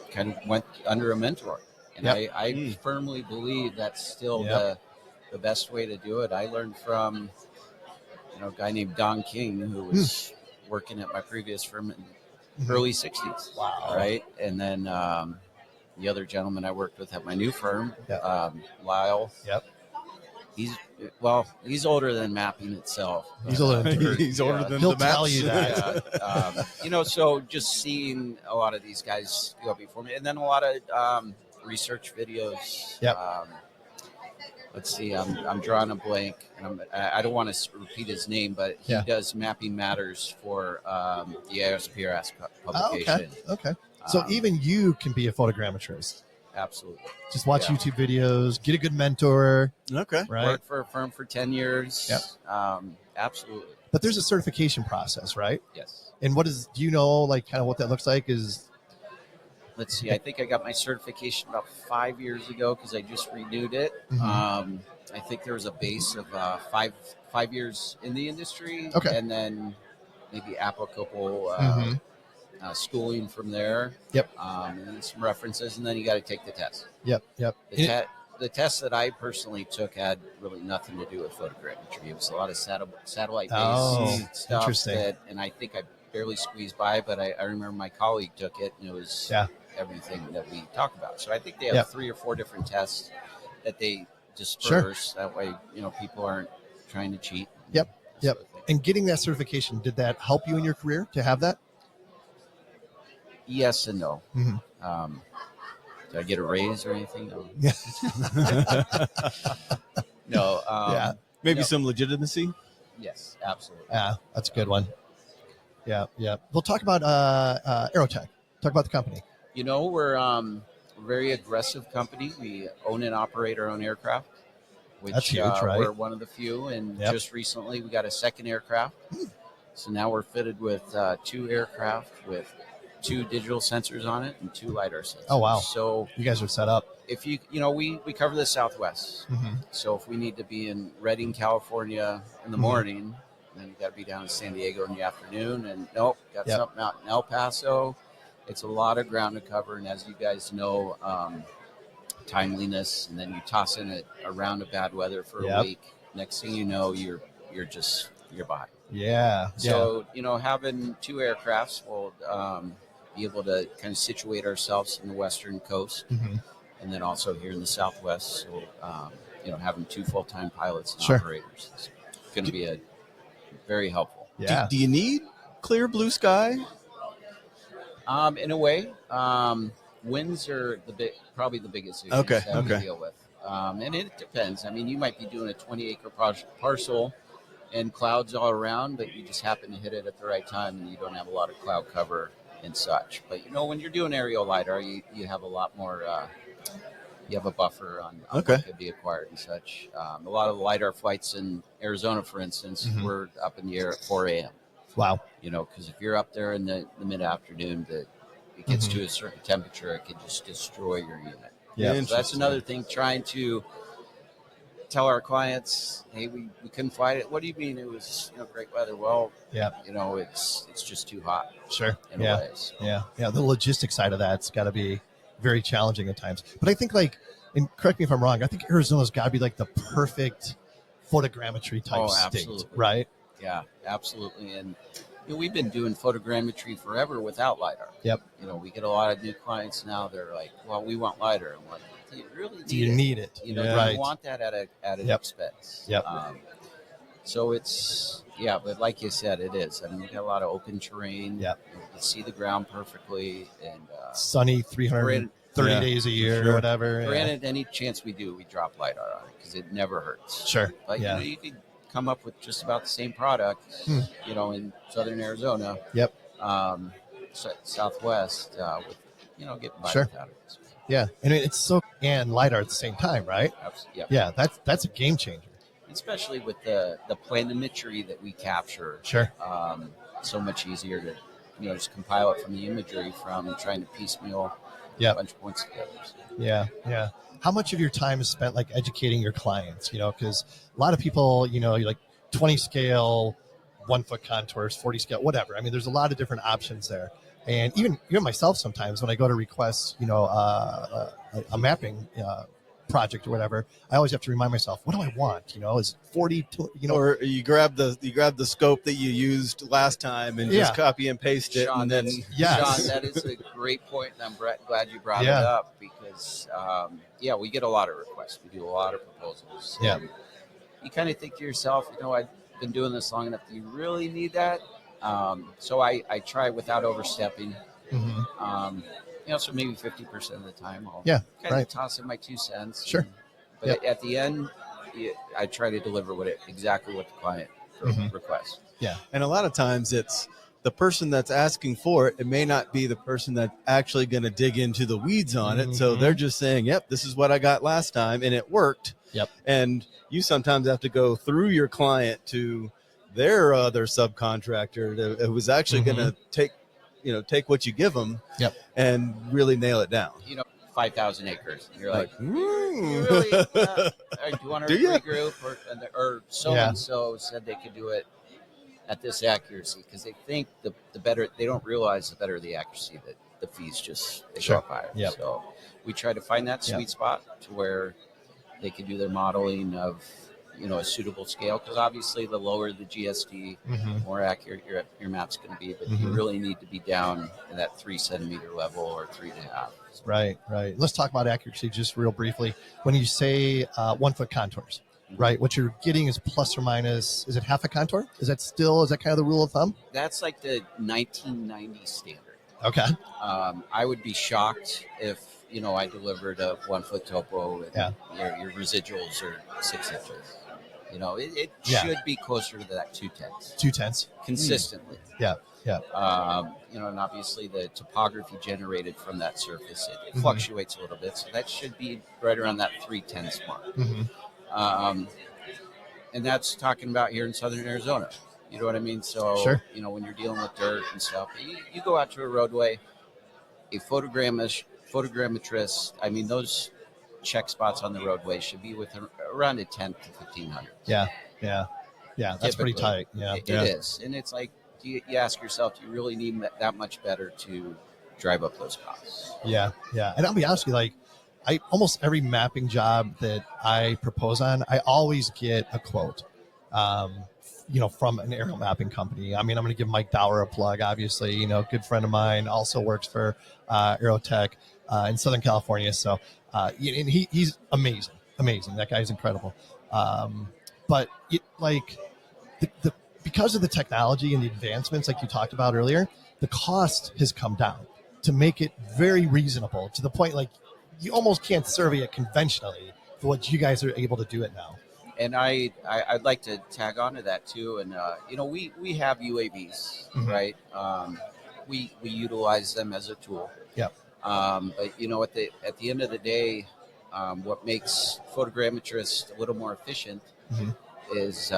kind of went under a mentor. And I firmly believe that's still the best way to do it. I learned from, a guy named Don King, who was working at my previous firm in the early 60s. Wow. Right? And then the other gentleman I worked with at my new firm, Lyle. Yep. He's older than mapping itself. He's older than He'll tell you that. So just seeing a lot of these guys go before me, and then a lot of research videos. Yep. Let's see. I'm drawing a blank, and I don't want to repeat his name, but he does Mapping Matters for the ASPRS publication. Okay. So even you can be a photogrammetrist. Absolutely. Just watch YouTube videos, get a good mentor. Okay. Right. Worked for a firm for 10 years. Yep. Absolutely. But there's a certification process, right? Yes. And do you know, kind of what that looks like? Let's see. I think I got my certification about 5 years ago because I just renewed it. Mm-hmm. I think there was a base of 5 years in the industry. Okay. And then maybe applicable Mhm. schooling from there. Yep. And then some references, and then you got to take the test. Yep. The test that I personally took had really nothing to do with photogrammetry. It was a lot of satellite-based Oh, stuff. interesting. And I think I barely squeezed by, but I remember my colleague took it, and it was Yeah. everything that we talk about. So I think they have Yep. 3 or 4 different tests that they Sure. disperse. That way, people aren't trying to cheat. Yep. that Yep. sort of thing. And getting that certification, did that help you in your career to have that? Yes and no. Mhm. Did I get a raise or anything? No. Yeah. No. Yeah. Maybe No. some legitimacy. Yes, absolutely. Yeah, that's a good one. Yeah. We'll talk about Aerotech. Talk about the company. We're a very aggressive company. We own and operate our own aircraft, which That's huge, right? we're one of the few. And Yep. just recently, we got a second aircraft. So now we're fitted with 2 aircraft with 2 digital sensors on it and 2 LiDAR sensors. Oh, wow. So You guys are set up. if we cover the Southwest. Mhm. So if we need to be in Redding, California in the Mhm. morning, then you got to be down in San Diego in the afternoon. And got Yep. something out in El Paso. It's a lot of ground to cover. And as you guys know, timeliness, and then you toss in a round of bad weather for Yep. a week. Next thing you know, you're behind. Yeah. So, having 2 aircrafts will be able to kind of situate ourselves in the western coast, Mhm. and then also here in the Southwest. So, having 2 full-time pilots and Sure. operators is going to be very helpful. Yeah. Do you need clear blue sky? In a way, winds are probably the biggest issues Okay, that we okay. deal with. And it depends. I mean, you might be doing a 20-acre parcel and clouds all around, but you just happen to hit it at the right time, and you don't have a lot of cloud cover and such. But when you're doing aerial LiDAR, you have a lot more. You have a buffer on Okay. what could be acquired and such. A lot of the LiDAR flights in Arizona, for instance, Mhm. were up in the air at 4 a.m. Wow. Because if you're up there in the mid-afternoon, it gets Mhm. to a certain temperature, it could just destroy your unit. Yeah. So that's Interesting. another thing, trying to tell our clients, hey, we couldn't fly it. What do you mean it was great weather? Well, Yeah. it's just too hot Sure. in Yeah. a way. So, Yeah. The logistics side of that's got to be very challenging at times. But I think and correct me if I'm wrong, I think Arizona's got to be like the perfect photogrammetry type state, absolutely. right? yeah, absolutely. And we've been doing photogrammetry forever without LiDAR. Yep. We get a lot of new clients now. They're like, well, we want LiDAR. I'm like, do you really need Do you it? need it? You Yeah. Right. you want that at an Yep. expense. Yep. So it's, but like you said, it is. I mean, we got a lot of open terrain. Yep. You can see the ground perfectly. And Sunny 330 Yeah, days a year sure. or whatever. Yeah. granted, any chance we do, we drop LiDAR on it because it never hurts. Sure. But, Yeah. you could come up with just about the same product, Hmm. in southern Arizona. Yep. Southwest, with, getting by Sure. without it. Yeah. And it's and LiDAR at the same time, right? Yeah. Yeah. That's a game changer. Especially with the planimetry that we capture. Sure. So much easier to just compile it from the imagery from trying to piecemeal Yep. a bunch of points together. Yeah. How much of your time is spent educating your clients? Because a lot of people, you're like 20 scale, 1 foot contours, 40 scale, whatever. I mean, there's a lot of different options there. And even myself, sometimes when I go to request, a mapping project or whatever, I always have to remind myself, what do I want? Is 40, Or you grab the scope that you used last time and Yeah. just copy and paste it, Sean, and then Yes. Sean, that is a great point, and I'm glad you brought Yeah. it up because, we get a lot of requests. We do a lot of proposals. Yeah. And you kind of think to yourself, I've been doing this long enough. Do you really need that? So I try without overstepping. Mhm. So maybe 50% of the time I'll Yeah, kind right. of toss in my 2 cents. Sure. But Yep. at the end, I try to deliver exactly what the client Mhm. requests. and a lot of times it's the person that's asking for it. It may not be the person that's actually going to dig into the weeds on it. So Mhm. they're just saying, "Yep, this is what I got last time, and it worked." Yep. And you sometimes have to go through your client to their other subcontractor who was actually Mhm. going to take what you give them, Yep. and really nail it down. 5,000 acres. And you're like, "Hmm." you really, do you want Do ya? to regroup? Or so Yeah. and so said they could do it at this accuracy because they think the better, they don't realize the better the accuracy that the fees just they Sure. go up higher. Yep. So we try to find that sweet spot to where they can do their modeling of, a suitable scale, because obviously the lower the GSD, more accurate your map's going to be, but you really need to be down in that 3 centimeter level or 3.5. Right. Let's talk about accuracy just real briefly. When you say 1 foot contours, right, what you're getting is plus or minus, is it half a contour? Is that kind of the rule of thumb? That's like the 1990 standard. Okay. I would be shocked if I delivered a 1 foot topo and your residuals are 6 inches. It should be closer to that 2/10. 2/10 consistently. Yeah. And obviously the topography generated from that surface it fluctuates a little bit, so that should be right around that 3/10 mark. And that's talking about here in southern Arizona. You know what I mean? So, sure. When you're dealing with dirt and stuff, you go out to a roadway, a photogrammetrist, I mean, those check spots on the roadway should be within around a 10 to 1,500. Yeah. That's pretty tight. Yeah. It is. And it's like, you ask yourself, do you really need that much better to drive up those costs? Yeah. And I'll be honest with you, like, almost every mapping job that I propose on, I always get a quote, from an aerial mapping company. I mean, I'm going to give Mike Dower a plug, obviously, good friend of mine, also works for Aerotech in Southern California. So, and he's amazing. That guy's incredible. But because of the technology and the advancements, like you talked about earlier, the cost has come down to make it very reasonable to the point, like, you almost can't survey it conventionally for what you guys are able to do it now. And I'd like to tag on to that too. And, we have UAVs, right? We utilize them as a tool. Yeah. But, at the end of the day, what makes photogrammetrists a little more efficient is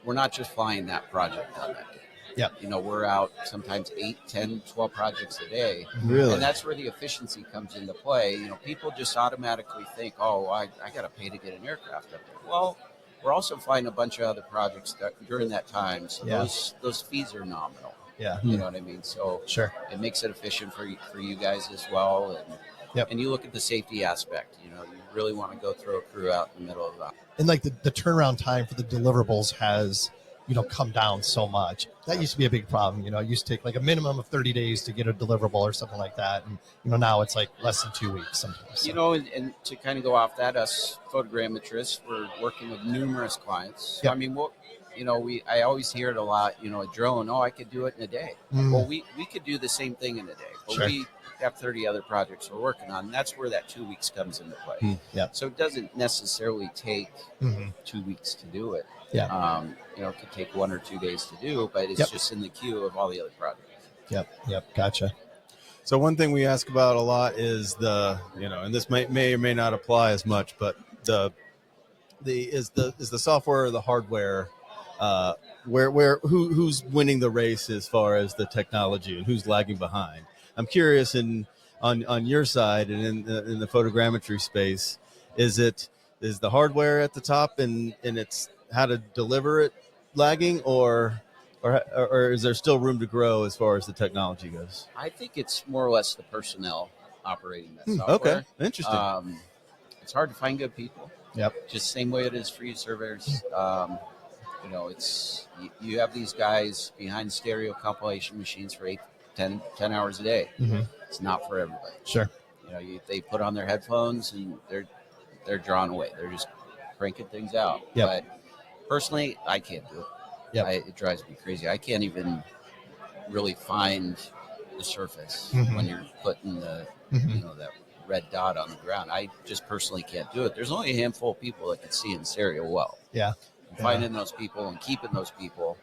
we're not just flying that project on that day. Yeah. We're out sometimes 8, 10, 12 projects a day. Really? And that's where the efficiency comes into play. People just automatically think, oh, I got to pay to get an aircraft up there. Well, we're also flying a bunch of other projects during that time. So those fees are nominal. Yeah. You know what I mean? So sure, it makes it efficient for you guys as well. And and you look at the safety aspect. You really want to go throw a crew out in the middle of that. And like the turnaround time for the deliverables has come down so much. That used to be a big problem. It used to take like a minimum of 30 days to get a deliverable or something like that. And, now it's like less than 2 weeks sometimes. So. And to kind of go off that, us photogrammetrists, we're working with numerous clients. Yep. I mean, I always hear it a lot, a drone, I could do it in a day. Well, we could do the same thing in a day, but sure. we have 30 other projects we're working on. And that's where that 2 weeks comes into play. Yeah. So it doesn't necessarily take 2 weeks to do it. Yeah. It could take 1 or 2 days to do, but it's just in the queue of all the other projects. Yep. Gotcha. So one thing we ask about a lot is and this may or may not apply as much, but is the software or the hardware, who's winning the race as far as the technology and who's lagging behind? I'm curious on your side and in the photogrammetry space, is the hardware at the top and it's how to deliver it lagging, or is there still room to grow as far as the technology goes? I think it's more or less the personnel operating that software. Okay, interesting. It's hard to find good people. Yep. Just same way it is for you surveyors. It's you have these guys behind stereo compilation machines for 10 hours a day. It's not for everybody. Sure. They put on their headphones and they're drawn away. They're just cranking things out. Yep. But personally, I can't do it. Yep. It drives me crazy. I can't even really find the surface when you're putting the that red dot on the ground. I just personally can't do it. There's only a handful of people that can see in stereo well. Yeah. And finding those people and keeping those people.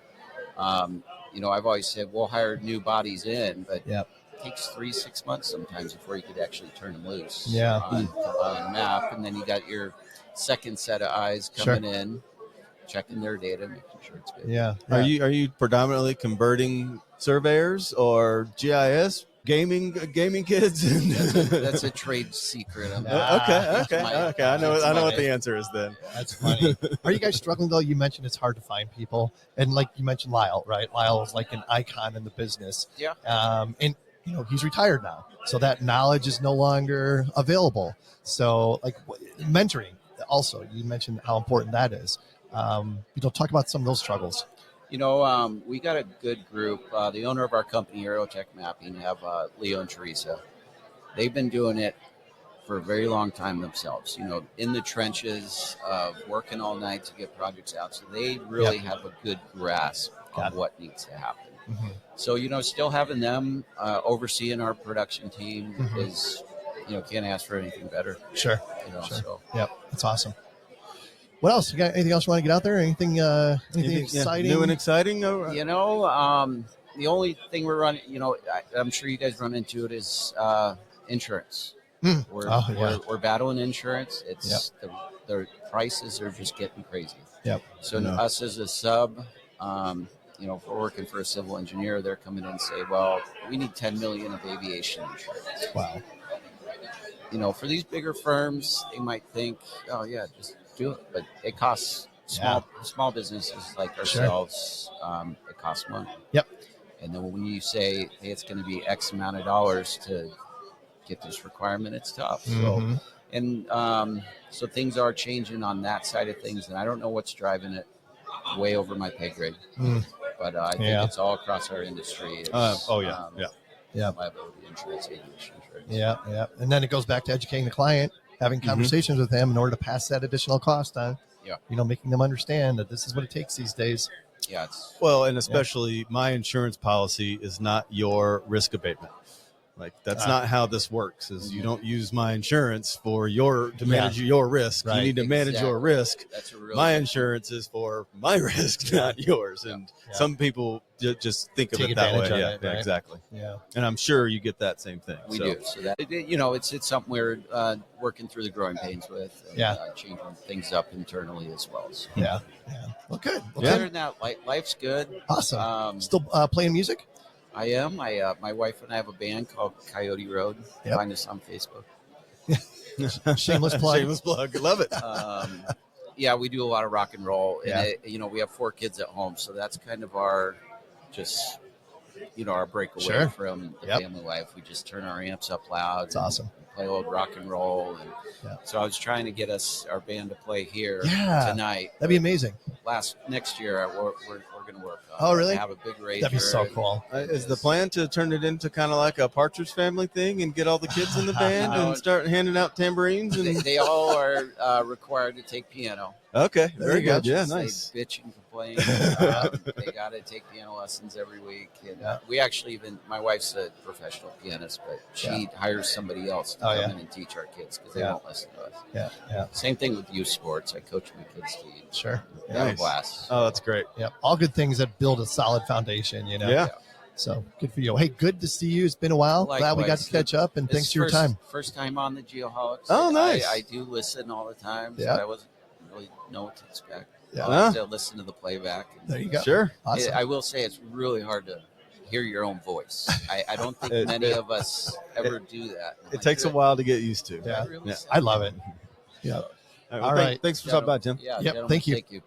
I've always said we'll hire new bodies in, but it takes 3-6 months sometimes before you could actually turn them loose on a map. And then you got your second set of eyes coming in, checking their data, making sure it's good. Yeah. Are you predominantly converting surveyors or GIS gaming kids. That's a trade secret. Okay. I know what funny. the answer is then. That's funny. Are you guys struggling though? You mentioned it's hard to find people, and like you mentioned Lyle, right? Lyle is like an icon in the business. Yeah. And he's retired now, so that knowledge is no longer available. So like mentoring, also, you mentioned how important that is. Talk about some of those struggles. We got a good group. The owner of our company, Aerotech Mapping, have Leo and Teresa. They've been doing it for a very long time themselves, in the trenches, working all night to get projects out. So they really have a good grasp of what needs to happen. Mm-hmm. So, still having them overseeing our production team is, can't ask for anything better. Sure. Sure. So. Yep. That's awesome. What else? You got anything else you want to get out there? Anything exciting? New and exciting? The only thing we're running, I'm sure you guys run into it, is insurance. We're battling insurance. It's the prices are just getting crazy. Yep. So us as a sub, if we're working for a civil engineer, they're coming in and say, well, we need $10 million of aviation insurance. Wow. For these bigger firms, they might think, oh yeah, just do it. But it costs small businesses like ourselves, it costs money. Yep. And then when you say, hey, it's going to be X amount of dollars to get this requirement, it's tough. So things are changing on that side of things, and I don't know what's driving it way over my pay grade. But I think it's all across our industry. Liability insurance, aviation insurance. Yeah. And then it goes back to educating the client, having conversations with them in order to pass that additional cost on. Yeah. Making them understand that this is what it takes these days. Yeah. And especially my insurance policy is not your risk abatement. Like that's not how this works. Is you don't use my insurance to manage your risk. Right. You need to manage your risk. That's a real my insurance is for my risk, not yours. And some people just think of Take it that way. advantage of Yeah, it, right? exactly. Yeah. And I'm sure you get that same thing. We do. So that it's something we're working through the growing pains with. And, changing things up internally as well. So. Yeah. Well, good. Other than that, life's good. Awesome. Still playing music? I am. My wife and I have a band called Coyote Road. Yep. Find us on Facebook. Shameless plug. Shameless plug. Love it. We do a lot of rock and roll. Yeah. And we have 4 kids at home, so that's kind of our our breakaway from the family life. We just turn our amps up loud. It's awesome. Play old rock and roll. And so I was trying to get our band to play here tonight. That'd be amazing. Next year, we're going to work on. Oh, really? Have a big rager. That'd be so cool. Is the plan to turn it into kind of like a Partridge Family thing and get all the kids in the band and start handing out tambourines? And... They all are required to take piano. Okay, very good. They Yeah, nice. bitch and complain. They got to take piano lessons every week. And we actually my wife's a professional pianist, but she hires somebody else to come in and teach our kids because they won't listen to us. Yeah. Same thing with youth sports. I coach my kids' team. Sure. They have a blast. Oh, that's great. Yep. All good things that build a solid foundation, Yeah. So good for you. Hey, good to see you. It's been a while. Likewise. Glad we got to catch up, and thanks for your time. First time on the Geoholics. Oh, nice. I do listen all the time. So Yeah. I wasn't really know what to expect. Yeah. I still listen to the playback. There you go. Sure. Awesome. I will say it's really hard to hear your own voice. I don't think many of us ever do that. It takes a while to get used to. Yeah. Really I love it. Yeah. All right. Thanks for stopping by, Tim. Yeah, Yep, gentlemen, thank you. Thank you.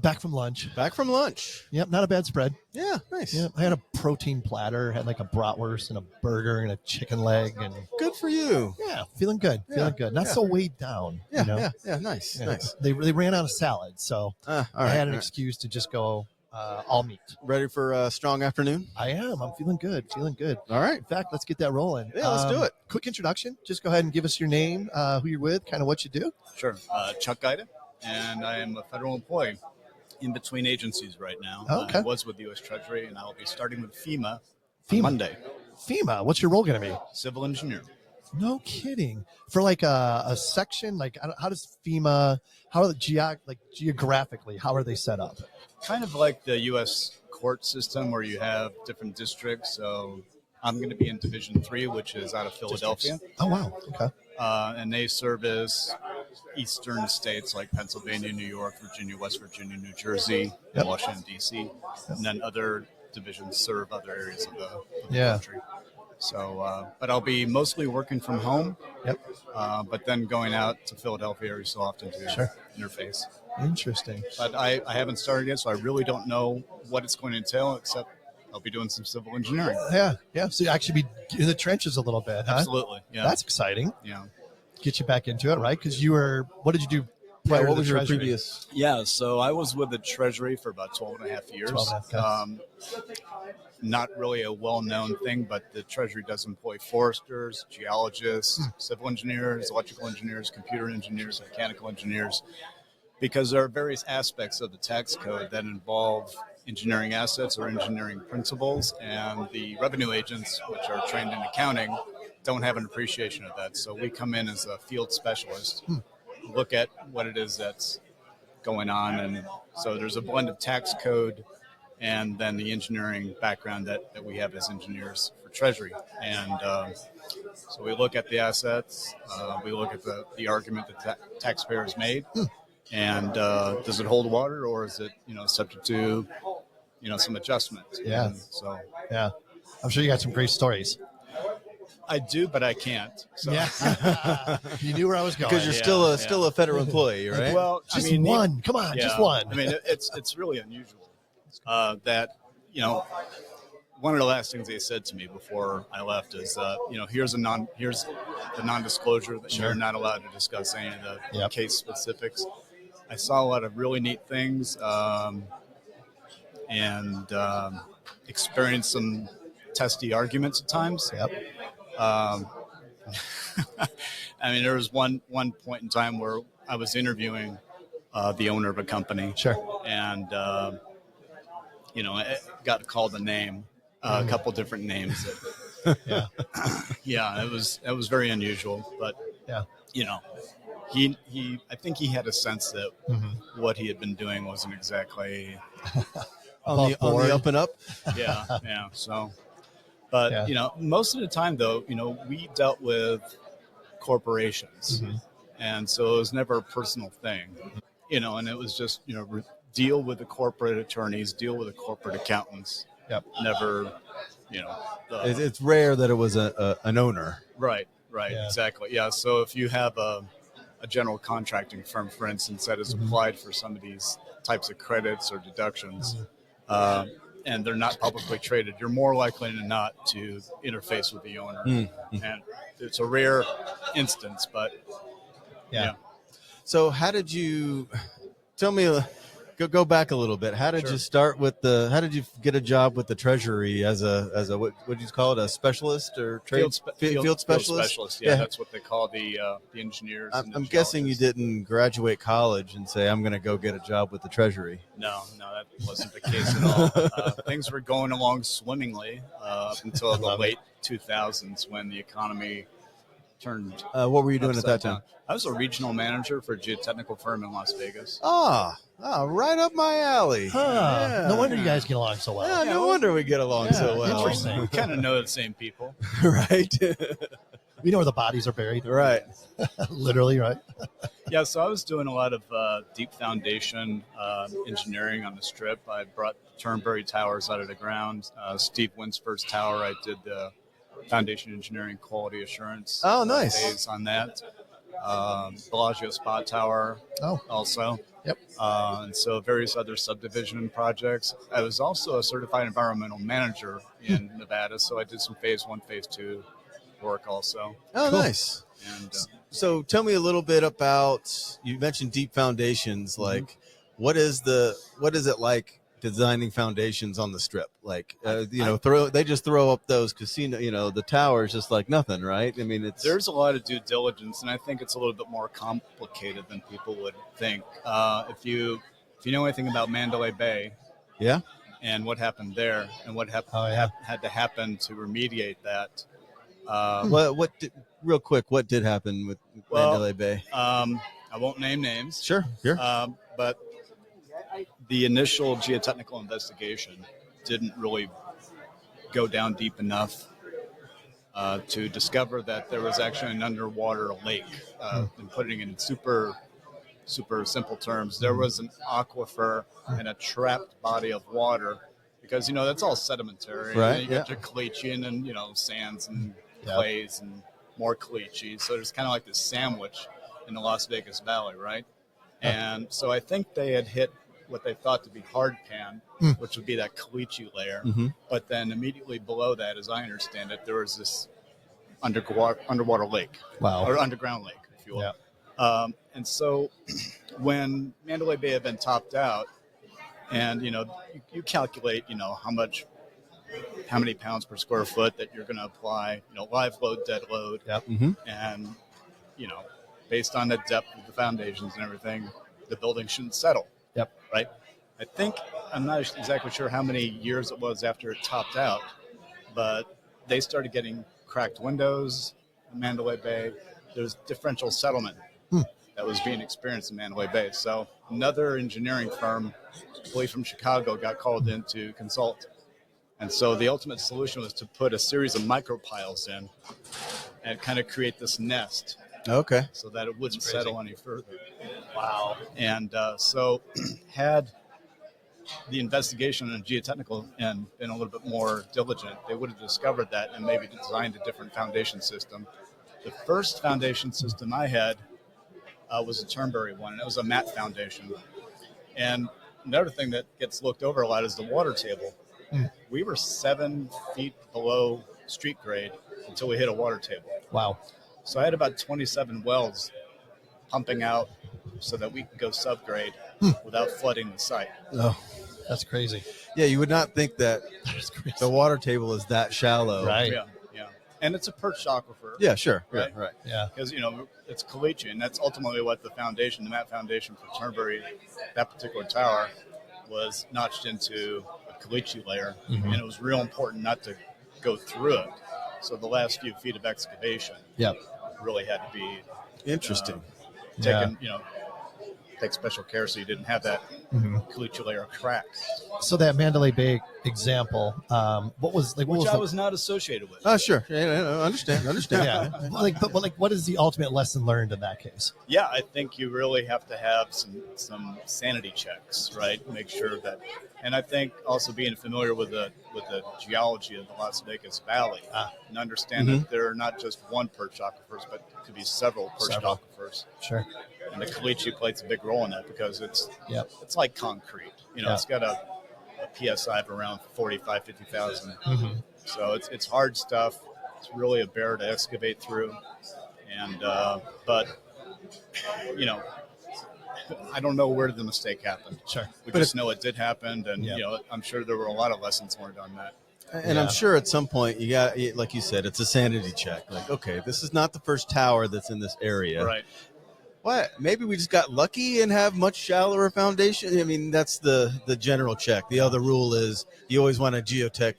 Back from lunch. Back from lunch. Yep, not a bad spread. Yeah, nice. Yeah, I had a protein platter, had like a bratwurst and a burger and a chicken leg, and Good for you. yeah, feeling good, feeling good. Not so weighed down. Yeah, nice, Yeah. nice. They ran out of salad, so All right. I had an all right. excuse to just go all meat. Ready for a strong afternoon? I am. I'm feeling good. Feeling good. All right. In fact, let's get that rolling. Yeah, let's do it. Quick introduction. Just go ahead and give us your name, who you're with, kind of what you do. Sure. Chuck Gaida, and I am a federal employee in between agencies right now. Okay. I was with the U.S. Treasury, and I'll be starting with FEMA, FEMA. on Monday. FEMA. What's your role going to be? Civil engineer. No kidding. For like a section, like how does FEMA? How are the geographically? How are they set up? Kind of like the U.S. court system where you have different districts. So I'm going to be in Division 3, which is out of Philadelphia. Oh wow. Okay. And they service eastern states like Pennsylvania, New York, Virginia, West Virginia, New Jersey, Yep. Washington, D.C., and then other divisions serve other areas of the Yeah. country. So, but I'll be mostly working from home. Yep. But then going out to Philadelphia every so often to Sure. interface. Interesting. But I haven't started yet, so I really don't know what it's going to entail, except I'll be doing some civil engineering. Yeah. Yeah. So you actually be in the trenches a little bit, huh? Absolutely. Yeah. That's exciting. yeah. Get you back into it, right? Because what did you do Yeah, prior what to the was your Treasury? previous? Yeah, so I was with the Treasury for about 12 and a half years. 12 and a half, Not really a well-known thing, but the Treasury does employ foresters, geologists, civil engineers, electrical engineers, computer engineers, mechanical engineers, because there are various aspects of the tax code that involve engineering assets or engineering principles, and the revenue agents, which are trained in accounting, don't have an appreciation of that. So we come in as a field specialist, look at what it is that's going on, and so there's a blend of tax code and then the engineering background that we have as engineers for Treasury. And so we look at the assets, we look at the argument that taxpayers made, and does it hold water, or is it subject to some adjustment? Yeah. And so Yeah. I'm sure you got some great stories. I do, but I can't. So. Yeah. You knew where I was going. Because you're still a federal employee, right? Well, Just I mean, one. Come on, just one. I mean, it's really unusual that one of the last things they said to me before I left is here's the non-disclosure that you're not allowed to discuss any of the case specifics. I saw a lot of really neat things and experienced some testy arguments at times. Yep. I mean, there was one point in time where I was interviewing the owner of a company. Sure. And, I got called a name, a couple different names. Yeah. Yeah, it was very unusual. But, Yeah. I think he had a sense that what he had been doing wasn't exactly, on the up and up. yeah. So, but, most of the time, though, we dealt with corporations. And so it was never a personal thing, and it was just, deal with the corporate attorneys, deal with the corporate accountants. Yep. Never, It's rare that it was an owner. Right, Yeah. exactly. Yeah. So if you have a general contracting firm, for instance, that has applied for some of these types of credits or deductions, and they're not publicly traded, you're more likely than not to interface with the owner. And it's a rare instance, but Yeah. So how did you tell me? Go back a little bit. How did you start with how did you get a job with the Treasury as a what would you call it, a specialist or field specialist? specialist. Yeah, that's what they call the engineers. I'm guessing you didn't graduate college and say I'm going to go get a job with the Treasury. No, that wasn't the case at all. Things were going along swimmingly up until the late 2000s when the economy turned. What were you doing at that upside time? down. I was a regional manager for a geotechnical firm in Las Vegas. Right up my alley. Huh. Yeah. No wonder you guys get along so well. Yeah, no wonder we get along so well. Interesting. We kind of know the same people. Right. We know where the bodies are buried. Right. Literally, right? Yeah, so I was doing a lot of deep foundation engineering on the Strip. I brought Turnberry Towers out of the ground. Steve Winsford's tower, I did the foundation engineering quality assurance. Oh, nice. Phase on that. Bellagio Spa Tower also. Yep. And so various other subdivision projects. I was also a certified environmental manager in Nevada, so I did some phase 1, phase 2 work also. Oh, Cool. nice. And So tell me a little bit about, you mentioned deep foundations. Like, what is it like designing foundations on the Strip? Like, they just throw up those casino, the towers just like nothing, right? I mean, there's a lot of due diligence, and I think it's a little bit more complicated than people would think. If you know anything about Mandalay Bay, yeah, and what happened there, and what had to happen to remediate that. Real quick, what did happen with Mandalay Bay? I won't name names. Sure. But the initial geotechnical investigation didn't really go down deep enough to discover that there was actually an underwater lake. And putting it in super simple terms, there was an aquifer and a trapped body of water, because that's all sedimentary. Right, And you got your caliche and sands and clays and more caliche. So there's kind of like this sandwich in the Las Vegas Valley, right? And so I think they had hit what they thought to be hard pan, which would be that caliche layer. But then immediately below that, as I understand it, there was this underwater lake. Wow. Or underground lake, if you will. And so when Mandalay Bay had been topped out, and you calculate how many pounds per square foot that you're going to apply, live load, dead load, and based on the depth of the foundations and everything, the building shouldn't settle. Right. I think, I'm not exactly sure how many years it was after it topped out, but they started getting cracked windows in Mandalay Bay. There's differential settlement that was being experienced in Mandalay Bay. So another engineering firm, I believe from Chicago, got called in to consult. And so the ultimate solution was to put a series of micropiles in and kind of create this nest. Okay. So that it wouldn't settle any further. Wow. And so had the investigation and geotechnical end been a little bit more diligent, they would have discovered that and maybe designed a different foundation system. The first foundation system I had was a Turnberry one, and it was a mat foundation. And another thing that gets looked over a lot is the water table. We were 7 feet below street grade until we hit a water table. Wow. So I had about 27 wells pumping out so that we could go subgrade without flooding the site. Oh, that's crazy. Yeah, you would not think that That's crazy. the water table is that shallow. Right. Yeah. And it's a perched aquifer. Yeah, sure. Right. Right. Yeah. Because, it's caliche, and that's ultimately what the mat foundation for Turnberry, that particular tower, was notched into a caliche layer. And it was real important not to go through it. So the last few feet of excavation really had to be Interesting. taken, take special care so you didn't have that caliche layer crack. So that Mandalay Bay example, what was Which I the- was not associated with. Oh, sure. Yeah, understand. yeah. But what is the ultimate lesson learned in that case? Yeah, I think you really have to have some sanity checks, right? Make sure that, and I think also being familiar with the geology of the Las Vegas Valley, and understand that there are not just one perched aquifers, but could be several perched aquifers. Sure. And the caliche plays a big role in that because it's like concrete. Yeah. It's got a PSI of around 45, 50,000. So it's hard stuff. It's really a bear to excavate through. And, but, I don't know where the mistake happened. Sure. We just know it did happen. And, I'm sure there were a lot of lessons learned on that. And I'm sure at some point you got, like you said, it's a sanity check. Like, okay, this is not the first tower that's in this area. Right. What? Maybe we just got lucky and have much shallower foundation. I mean, that's the general check. The other rule is you always want a geotech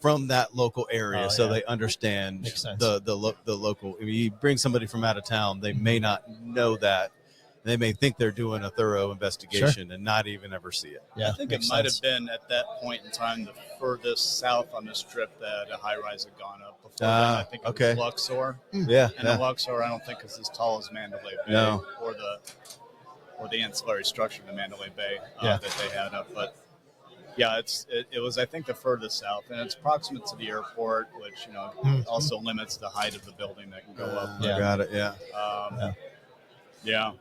from that local area so they understand Makes sense. the local. If you bring somebody from out of town, they may not know that. They may think they're doing a thorough investigation and not even ever see it. Yeah. I think it might have been at that point in time the furthest south on the strip that a high rise had gone up. Before then, I think it was Luxor. Yeah. And the Luxor, I don't think is as tall as Mandalay Bay or the ancillary structure of the Mandalay Bay that they had up. But yeah, it was, I think, the furthest south, and it's proximate to the airport, which also limits the height of the building that can go up. Got it. Yeah. Yeah.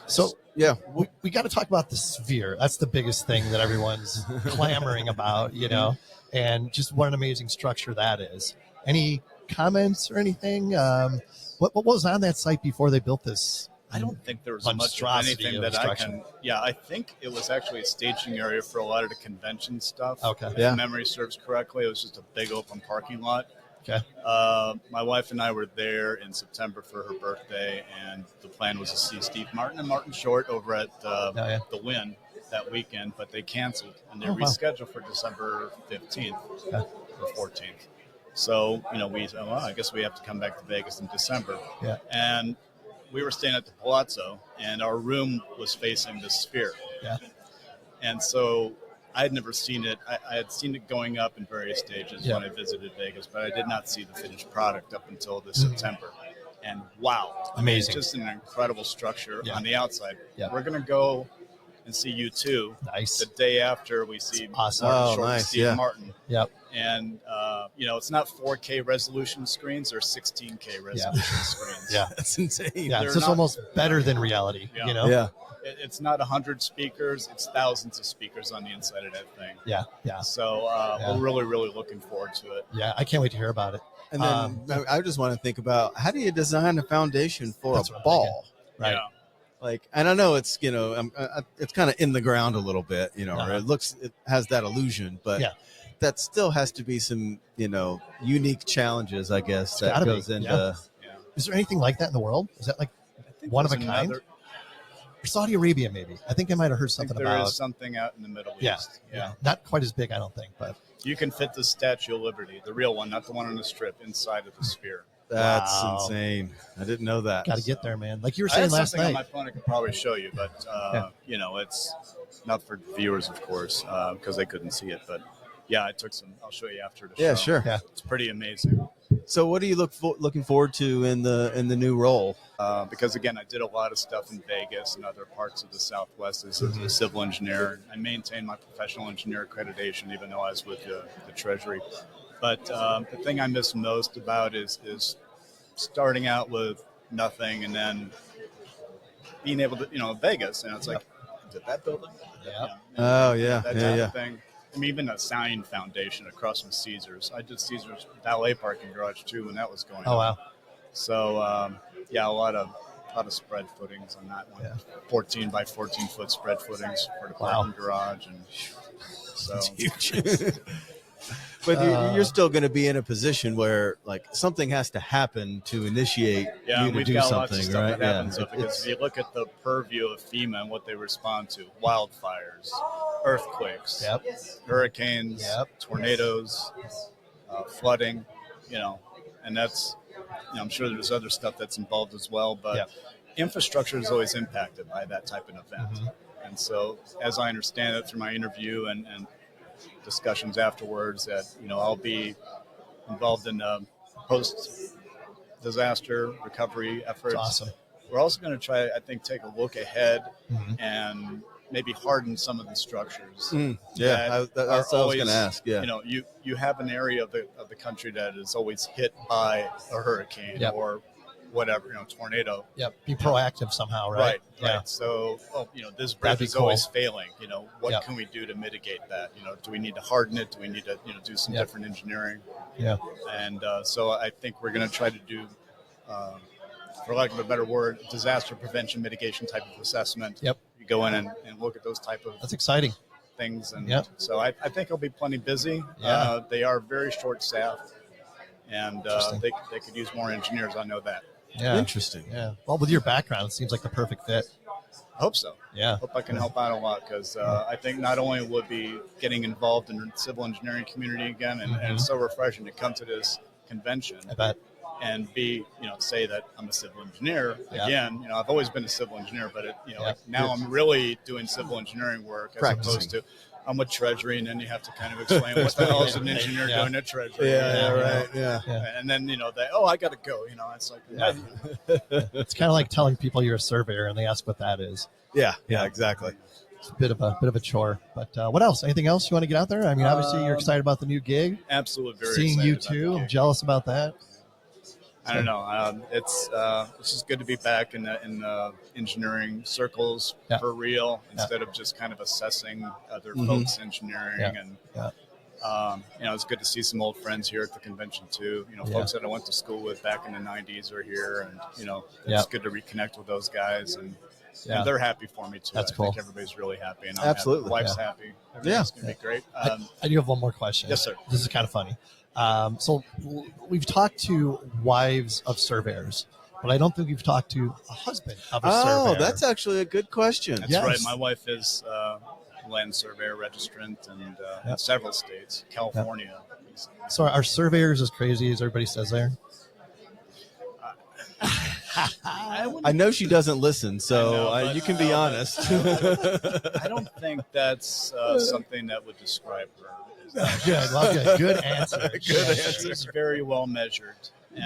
So Yeah. we got to talk about the sphere. That's the biggest thing that everyone's clamoring about, and just what an amazing structure that is. Any comments or anything? What was on that site before they built this? I don't think there was much of Monstrosity anything of that I construction. can. Yeah, I think it was actually a staging area for a lot of the convention stuff. Okay. If Yeah. memory serves correctly, it was just a big open parking lot. Okay. My wife and I were there in September for her birthday, and the plan was to see Steve Martin and Martin Short over at the Wynn that weekend, but they canceled, and they rescheduled for December 15th or 14th. So, we said, well, I guess we have to come back to Vegas in December. Yeah. And we were staying at the Palazzo, and our room was facing the Sphere. Yeah. And so I had never seen it. I had seen it going up in various stages Yeah. when I visited Vegas, but I did not see the finished product up until this September. And wow, Amazing. It's just an incredible structure Yeah. on the outside. Yeah. We're going to go and see U2 Nice. the day after we see Awesome. Martin Oh, Short and nice, Steve yeah. Martin. Yep. And, it's not 4K resolution screens or 16K resolution screens. Yeah. That's insane. Yeah. They're It's just not- almost better than reality. Yeah. You know. Yeah. It's not 100 speakers, it's thousands of speakers on the inside of that thing. Yeah. Yeah. So Yeah. we're really, really looking forward to it. Yeah. I can't wait to hear about it. And then I just want to think about, how do you design a foundation for That's a what I'm ball? Right. Yeah. Like, and I know it's, it's kind of in the ground a little bit, or Uh-huh. it has that illusion, but Yeah. that still has to be some, unique challenges, I guess, It's that gotta be, goes into. yeah. Is there anything like that in the world? Is that like I think one of a there's kind? Or Saudi Arabia, maybe? I think I might have heard I think something there about. is something out in the Middle Yeah. East. Yeah. Not quite as big, I don't think, but You can fit the Statue of Liberty, the real one, not the one on the strip, inside of the sphere. That's Wow. insane. I didn't know that. got to get there, man. Like you were I saying had last something on night. my phone I could probably show you, but it's not for viewers, of course, because they couldn't see it. But yeah, I took some. I'll show you after the show. Yeah, sure. Yeah. It's pretty amazing. So, what do you looking forward to in the new role? Because again, I did a lot of stuff in Vegas and other parts of the Southwest as a civil engineer. I maintained my professional engineer accreditation, even though I was with the Treasury. But the thing I miss most about is starting out with nothing and then being able to, Vegas, and it's like, did that building? Yeah. Oh, yeah. that Yeah, type yeah. of thing. I mean, even a sign foundation across from Caesars. I did Caesars valet parking garage too when that was going Oh, on. wow. So a lot of spread footings on that one. Yeah. 14 by 14 foot spread footings for the Wow. parking garage, and so But you're still going to be in a position where, like, something has to happen to initiate yeah, you to we've do got something, lots of stuff right? that happens Yeah. up because if you look at the purview of FEMA and what they respond to: wildfires, earthquakes, Yep. hurricanes, Yep. tornadoes, flooding, and that's, I'm sure there's other stuff that's involved as well, but Yep. infrastructure is always impacted by that type of event. Mhm. And so, as I understand it through my interview and discussions afterwards, that, I'll be involved in post-disaster recovery efforts. It's awesome. We're also going to try, I think, take a look ahead Mhm. and maybe harden some of the structures. Yeah, that's what I was always, going to ask. Yeah. You have an area of the country that is always hit by a hurricane Yep. or whatever, tornado. Yep. Be proactive somehow, right? Yeah. Right. So, this That'd bridge be is cool. always failing. What Yep. can we do to mitigate that? Do we need to harden it? Do we need to, do some Yep. different engineering? Yeah. And so I think we're going to try to do, for lack of a better word, disaster prevention mitigation type of assessment. Yep. You go in and look at those type of That's exciting. things. And Yep. so I think I'll be plenty busy. Yeah. They are very short staffed, and Interesting. they could use more engineers. I know that. Yeah. Interesting. Yeah. Well, with your background, it seems like the perfect fit. I hope so. Yeah. Hope I can help out a lot, because I think not only would be getting involved in the civil engineering community again, and it's so refreshing to come to this convention I bet. and be, say that I'm a civil engineer Yeah. again. I've always been a civil engineer, but Yeah. now I'm really doing civil engineering work as Practicing. opposed to I'm with Treasury, and then you have to kind of explain what the hell is an engineer Yeah. doing at Treasury. Yeah, Yeah. right. Yeah. Yeah. And then they, I got to go. It's like, Yeah. It's kind of like telling people you're a surveyor and they ask what that is. Yeah, Yeah. exactly. It's a bit of a chore. But what else? Anything else you want to get out there? I mean, obviously you're excited about the new gig. absolutely very Seeing excited you about the too. I'm gig. jealous about that. I don't know. It's just good to be back in the engineering circles Yeah. for real, instead of just kind of assessing other Mhm. folks' engineering. Yeah. And Yeah. it's good to see some old friends here at the convention too. Yeah. Folks that I went to school with back in the '90s are here, and it's Yeah. good to reconnect with those guys, and Yeah. they're happy for me too. That's I cool. think everybody's really happy, and I'm Absolutely. happy. Wife's Yeah. happy. Everything's gonna be great. I do have one more question. Yes, sir. This is kind of funny. So we've talked to wives of surveyors, but I don't think we've talked to a husband of a surveyor. Oh, that's actually a good question. That's Yes. right. My wife is land surveyor registrant in Yep. several states, California. So are surveyors as crazy as everybody says there? I know she doesn't listen, so I know, but- you can be honest. I don't think that's something that would describe her. Good. Well, good answer. Good answer. She's very well measured.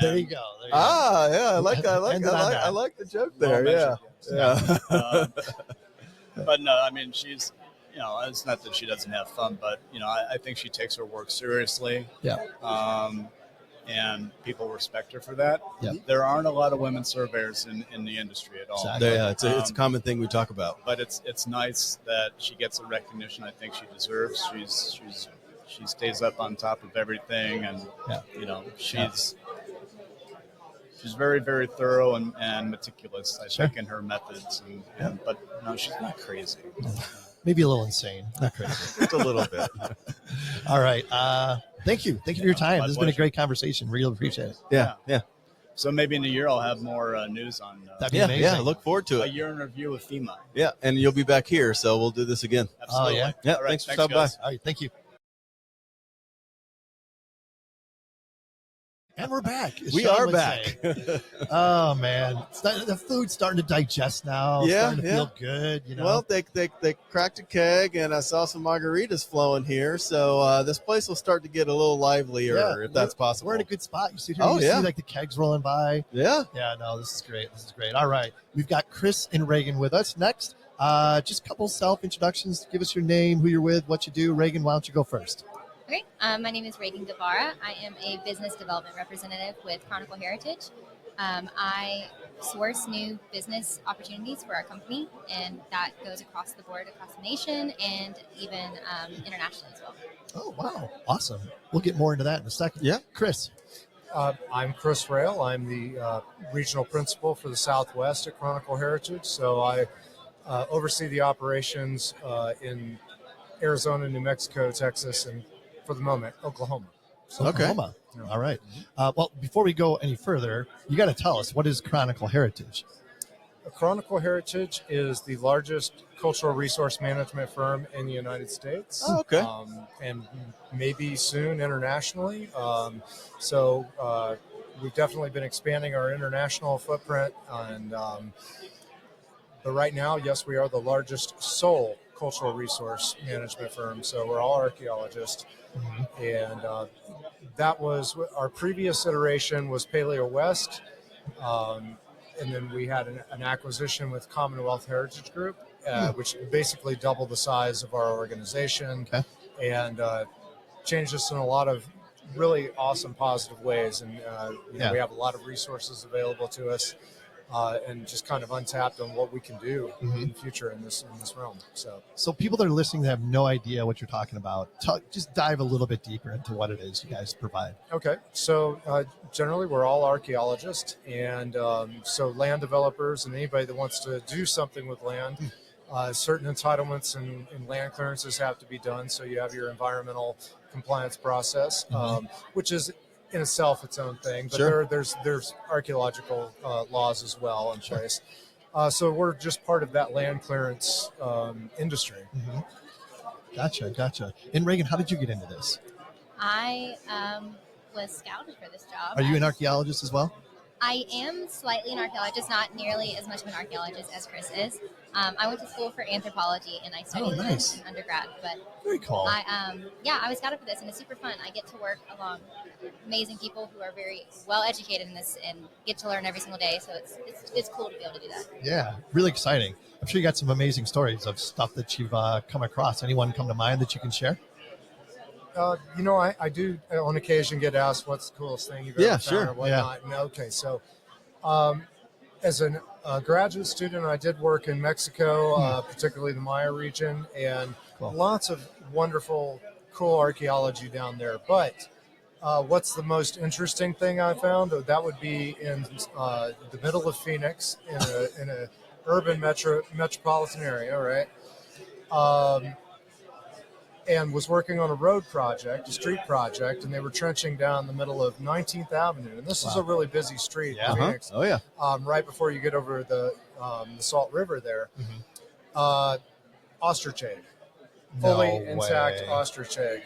There you And, go. There you Yeah, I like that. Ended on that. I like the joke well there. measured, Yeah. But no, I mean, she's, it's not that she doesn't have fun, but, I think she takes her work seriously. Yeah. And people respect her for that. Yeah. There aren't a lot of women surveyors in the industry at all. Exactly. Yeah, it's a common thing we talk about. But it's nice that she gets the recognition I think she deserves. She stays up on top of everything, and she's very, very thorough and meticulous, I think, in her methods. But no, she's not crazy. Maybe a little insane, not crazy. Just a little bit. All right. Thank you for your time. My This has been a pleasure. great conversation. Really appreciate it. Yeah. So maybe in a year I'll have more news on That'd be Yeah, amazing. yeah. Look forward to a it. year in review with FEMA. Yeah, and you'll be back here, so we'll do this again. Absolutely. yeah? Yeah, All right, thanks for stopping guys. by. All right. Thank you. And we're back. as We Sean are would back. say. Oh man, the food's starting to digest now. Yeah, Starting to yeah. feel good. Well, they cracked a keg, and I saw some margaritas flowing here, so this place will start to get a little livelier, Yeah, if that's possible. We're in a good spot. You see here. Oh, you yeah. see like the kegs rolling by. Yeah. Yeah, no, this is great. This is great. All right. We've got Chris and Reagan with us next. Just a couple self-introductions. Give us your name, who you're with, what you do. Reagan, why don't you go first? Okay, my name is Reagan Guevara. I am a business development representative with Chronicle Heritage. I source new business opportunities for our company, and that goes across the board, across the nation, and even internationally as well. Oh, wow. Awesome. We'll get more into that in a second. Yeah. Chris. I'm Chris Rail. I'm the regional principal for the Southwest at Chronicle Heritage. So I oversee the operations in Arizona, New Mexico, Texas, and for the moment, Oklahoma. Okay. Oklahoma. Yeah. All right. Well, before we go any further, you got to tell us, what is Chronicle Heritage? Chronicle Heritage is the largest cultural resource management firm in the United States. Oh, okay. And maybe soon internationally. So we've definitely been expanding our international footprint. But right now, yes, we are the largest sole cultural resource management firm. So we're all archaeologists. And that was our previous iteration was Paleo West. And then we had an acquisition with Commonwealth Heritage Group, which basically doubled the size of our organization and changed us in a lot of really awesome, positive ways. And we have a lot of resources available to us and just kind of untapped on what we can do in the future in this realm. So people that are listening that have no idea what you're talking about, just dive a little bit deeper into what it is you guys provide. Okay, so generally we're all archaeologists, and so land developers and anybody that wants to do something with land, certain entitlements and land clearances have to be done. So you have your environmental compliance process, which is in itself its own thing, but Sure. there's archaeological laws as well in place. So we're just part of that land clearance industry. Gotcha. And Reagan, how did you get into this? I was scouted for this job. Are you an archaeologist as well? I am slightly an archaeologist, not nearly as much of an archaeologist as Chris is. I went to school for anthropology and I studied nice. in undergrad, but Very cool. I was scouted for this, and it's super fun. I get to work along amazing people who are very well educated in this and get to learn every single day. So it's cool to be able to do that. Yeah, really exciting. I'm sure you got some amazing stories of stuff that you've come across. Anyone come to mind that you can share? I do on occasion get asked what's the coolest thing you've ever found sure. or whatnot. And okay, so as a graduate student, I did work in Mexico, particularly the Maya region, and lots of wonderful, cool archaeology down there. But what's the most interesting thing I found? That would be in the middle of Phoenix, in a urban metropolitan area, right? And was working on a road project, a street project, and they were trenching down the middle of 19th Avenue. And this is a really busy street in Phoenix. Oh, yeah. Right before you get over the Salt River there. Ostrich egg. Fully intact ostrich egg.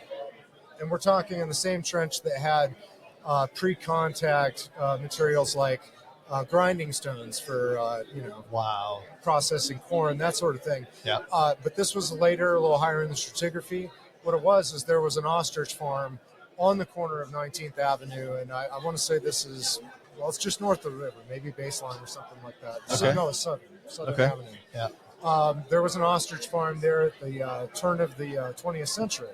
And we're talking in the same trench that had pre-contact materials like grinding stones for Wow. processing corn, that sort of thing. Yeah. But this was later, a little higher in the stratigraphy. What it was is there was an ostrich farm on the corner of 19th Avenue, and I want to say this is, well, it's just north of the river, maybe Baseline or something like that. Okay. No, it's Southern Okay. Avenue. Yeah. There was an ostrich farm there at the turn of the 20th century.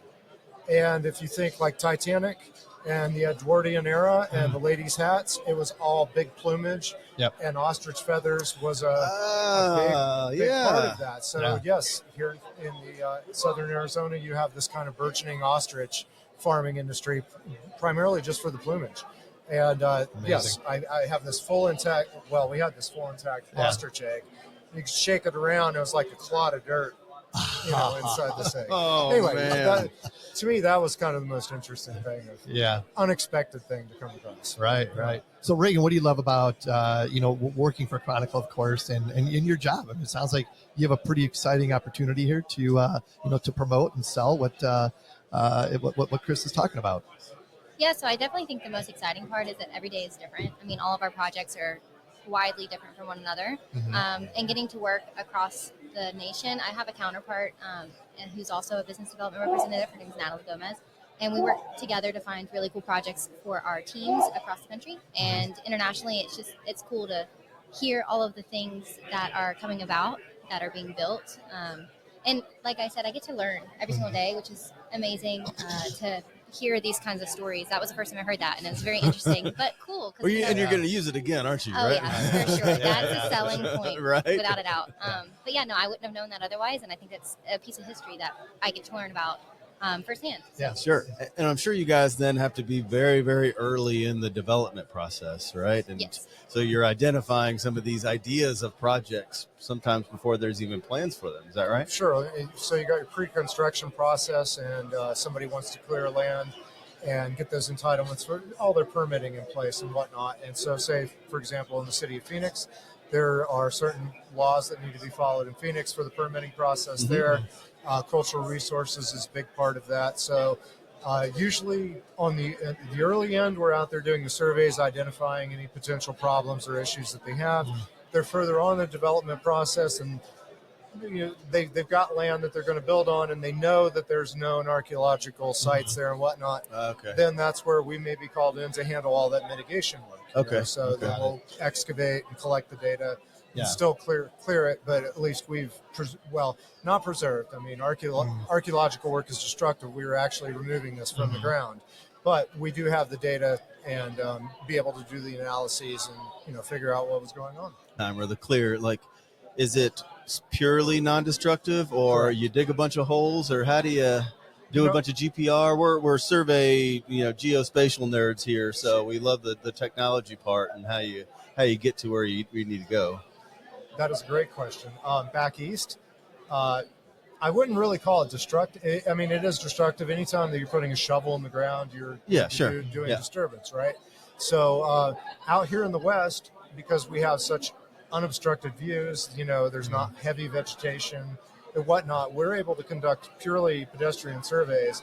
And if you think like Titanic and the Edwardian era and the ladies' hats, it was all big plumage. Yep. And ostrich feathers was a big part of that. So, Yeah. yes, here in the southern Arizona, you have this kind of burgeoning ostrich farming industry, primarily just for the plumage. And yes, I have this full intact, well, we had this full intact Yeah. ostrich egg. You could shake it around, it was like a clod of dirt, inside this egg. Oh, Anyway, man. to me, that was kind of the most interesting thing, Yeah. unexpected thing to come across. Right. So Reagan, what do you love about working for Chronicle, of course, and in your job? I mean, it sounds like you have a pretty exciting opportunity here to to promote and sell what Chris is talking about. Yeah, so I definitely think the most exciting part is that every day is different. I mean, all of our projects are widely different from one another. And getting to work across the nation, I have a counterpart and who's also a business development representative. Her name is Natalie Gomez. And we work together to find really cool projects for our teams across the country. And internationally, it's cool to hear all of the things that are coming about, that are being built. And like I said, I get to learn every single day, which is amazing to hear these kinds of stories. That was the first time I heard that, and it was very interesting, but cool. And you're going to use it again, aren't you? Oh, right? yeah, for sure. That's a selling point, Right. without a doubt. But yeah, no, I wouldn't have known that otherwise, and I think that's a piece of history that I get to learn about firsthand. Yeah, Sure. And I'm sure you guys then have to be very, very early in the development process, right? And Yes. so you're identifying some of these ideas of projects sometimes before there's even plans for them. Is that right? Sure. So you got your pre-construction process, and somebody wants to clear land and get those entitlements for all their permitting in place and whatnot. And so, say, for example, in the city of Phoenix, there are certain laws that need to be followed in Phoenix for the permitting process there. Cultural resources is a big part of that. So usually on the early end, we're out there doing the surveys, identifying any potential problems or issues that they have. They're further on the development process, and they've got land that they're going to build on, and they know that there's known archaeological sites there and whatnot. Okay. Then that's where we may be called in to handle all that mitigation work. Okay. So then we'll excavate and collect the data Yeah. and still clear it, but at least we've not preserved. I mean, archaeological work is destructive. We were actually removing this from the ground, but we do have the data and be able to do the analyses and figure out what was going on. Or the clear, like, is it purely non-destructive, or you dig a bunch of holes, or how do you do a bunch of GPR? We're survey, geospatial nerds here, so we love the technology part and how you get to where you need to go. That is a great question. Back east, I wouldn't really call it destructive. I mean, it is destructive. Anytime that you're putting a shovel in the ground, you're doing disturbance, right? So out here in the west, because we have such unobstructed views, there's not heavy vegetation and whatnot, we're able to conduct purely pedestrian surveys,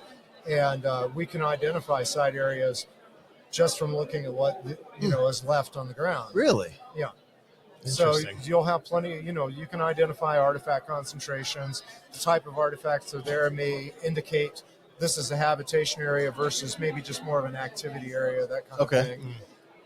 and we can identify site areas just from looking at what is left on the ground. Really? Yeah. So Interesting. you'll have plenty, you can identify artifact concentrations. The type of artifacts that are there may indicate this is a habitation area versus maybe just more of an activity area, that kind of thing.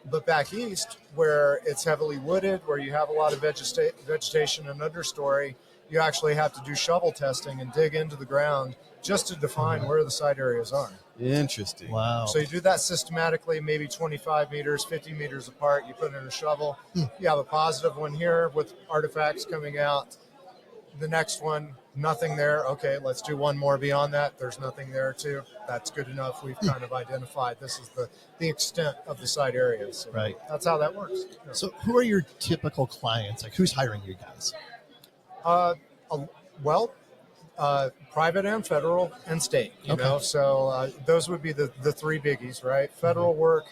But back east, where it's heavily wooded, where you have a lot of vegetation and understory, you actually have to do shovel testing and dig into the ground just to define where the site areas are. Interesting. Wow. So you do that systematically, maybe 25 meters, 50 meters apart. You put in a shovel. You have a positive one here with artifacts coming out. The next one, nothing there. Okay, let's do one more beyond that. There's nothing there too. That's good enough. We've kind of identified this is the extent of the site areas. So Right. That's how that works. So who are your typical clients? Like, who's hiring you guys? Private and federal and state, so those would be the three biggies, right? Federal work,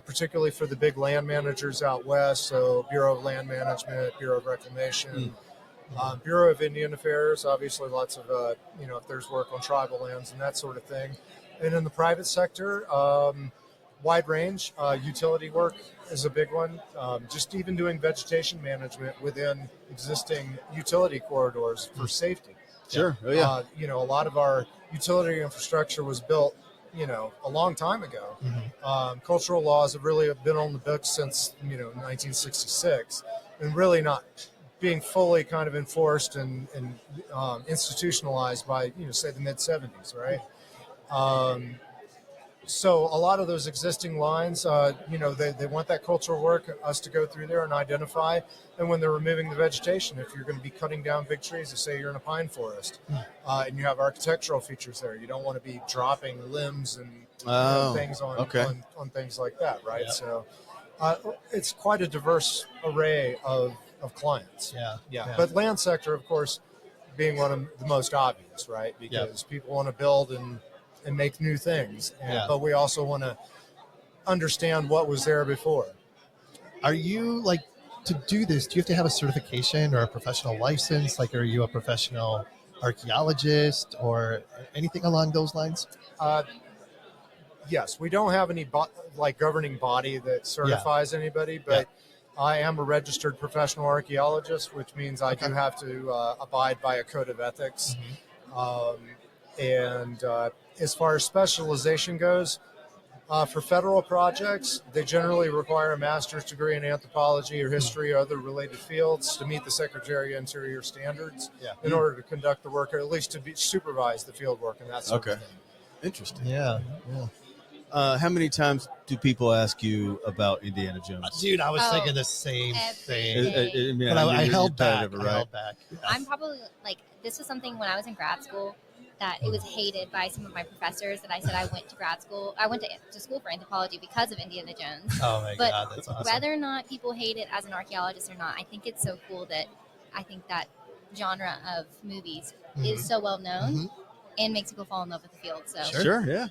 particularly for the big land managers out west, so Bureau of Land Management, Bureau of Reclamation, Bureau of Indian Affairs, obviously lots of, if there's work on tribal lands and that sort of thing. And in the private sector, wide range. Utility work is a big one. Just even doing vegetation management within existing utility corridors for safety. Sure. Oh, yeah. A lot of our utility infrastructure was built, a long time ago. Cultural laws have really been on the books since, 1966, and really not being fully kind of enforced and institutionalized by, say the mid 70s, right? So a lot of those existing lines, they want that cultural work, us to go through there and identify. And when they're removing the vegetation, if you're going to be cutting down big trees, to say you're in a pine forest, and you have architectural features there, you don't want to be dropping limbs and things on things like that, right? Yeah. So it's quite a diverse array of clients. Yeah. But land sector, of course, being one of the most obvious, right? Because people want to build and make new things, but we also want to understand what was there before. Are you like, to do this, do you have to have a certification or a professional license? Like, are you a professional archaeologist or anything along those lines? Yes, we don't have any governing body that certifies anybody, but I am a registered professional archaeologist, which means I do have to abide by a code of ethics. And as far as specialization goes, for federal projects, they generally require a master's degree in anthropology or history or other related fields to meet the Secretary of Interior standards in order to conduct the work, or at least to supervise the field work and that sort of thing. Interesting. Yeah. How many times do people ask you about Indiana Jones? Dude, I was thinking the same thing. I But I you're held tired back. of it, right? I'm probably this was something when I was in grad school that it was hated by some of my professors that I said I went to grad school. I went to school for anthropology because of Indiana Jones. Oh my But God, that's awesome. whether or not people hate it as an archaeologist or not, I think it's so cool that I think that genre of movies is so well known and makes people fall in love with the field. So Sure. Yeah.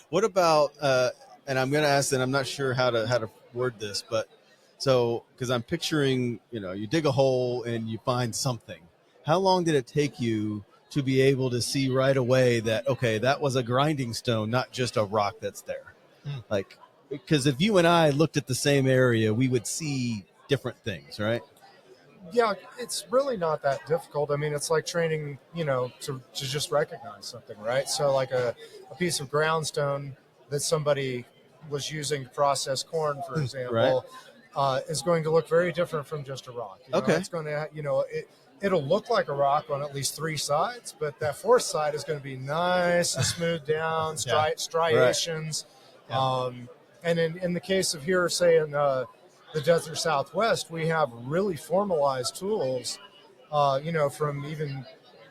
What about? And I'm going to ask, and I'm not sure how to word this, but so because I'm picturing, you dig a hole and you find something. How long did it take you to be able to see right away that, okay, that was a grinding stone, not just a rock that's there? Like, because if you and I looked at the same area, we would see different things, right? Yeah, it's really not that difficult. I mean, it's like training, to just recognize something, right? So like a piece of groundstone that somebody was using to process corn, for example, is going to look very different from just a rock. It's going to, it'll look like a rock on at least three sides, but that fourth side is going to be nice and smoothed down, striations. And in the case of here, say in the desert Southwest, we have really formalized tools, from even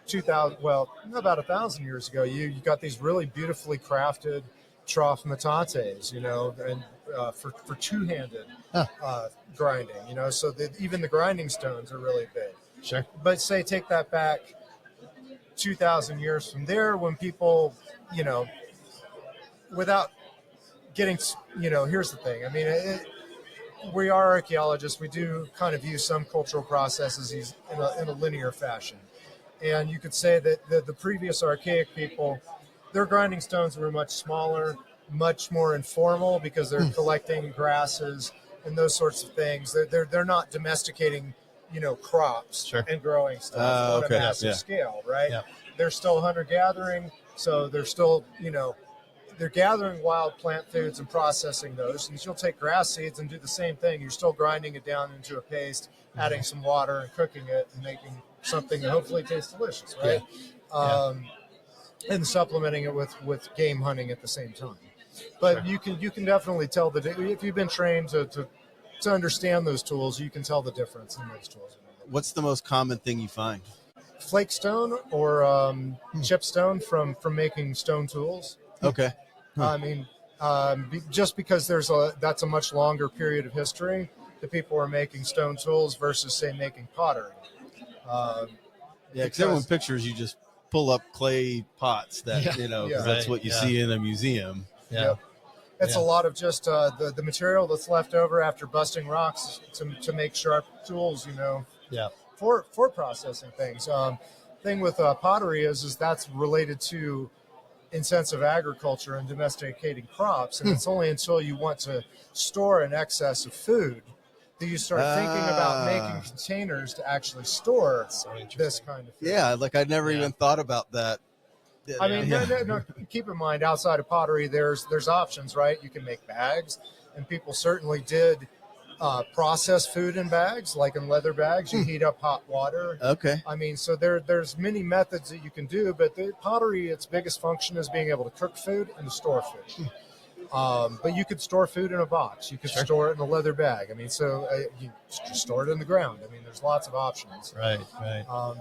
2000, about 1,000 years ago. You got these really beautifully crafted trough metates, and for two-handed grinding, so that even the grinding stones are really big. Sure. But say take that back 2,000 years from there, when people, without getting, here's the thing. I mean, we are archaeologists. We do kind of view some cultural processes in a linear fashion. And you could say that the previous archaic people, their grinding stones were much smaller, much more informal, because they're collecting grasses and those sorts of things. They're not domesticating, crops and growing stuff on a massive scale, right? Yeah. They're still hunter-gathering, so they're still, they're gathering wild plant foods and processing those. And you'll take grass seeds and do the same thing. You're still grinding it down into a paste, adding some water and cooking it and making something that hopefully tastes delicious, right? And supplementing it with game hunting at the same time. But you can definitely tell if you've been trained to understand those tools, you can tell the difference in those tools. What's the most common thing you find? Flake stone or chip stone from making stone tools. Okay. I mean, just because that's a much longer period of history that people are making stone tools versus, say, making pottery. Because everyone pictures you just pull up clay pots that, that's what you see in a museum. It's a lot of just the material that's left over after busting rocks to make sharp tools, for processing things. Thing with pottery is that's related to intensive agriculture and domesticating crops, and it's only until you want to store an excess of food that you start thinking about making containers to actually store this kind of food. Yeah, like I never even thought about that. I mean, no, keep in mind, outside of pottery, there's options, right? You can make bags, and people certainly did process food in bags, like in leather bags. You heat up hot water. Okay. I mean, so there's many methods that you can do, but the pottery, its biggest function is being able to cook food and to store food. But you could store food in a box. You could store it in a leather bag. I mean, so you just store it in the ground. I mean, there's lots of options. Right.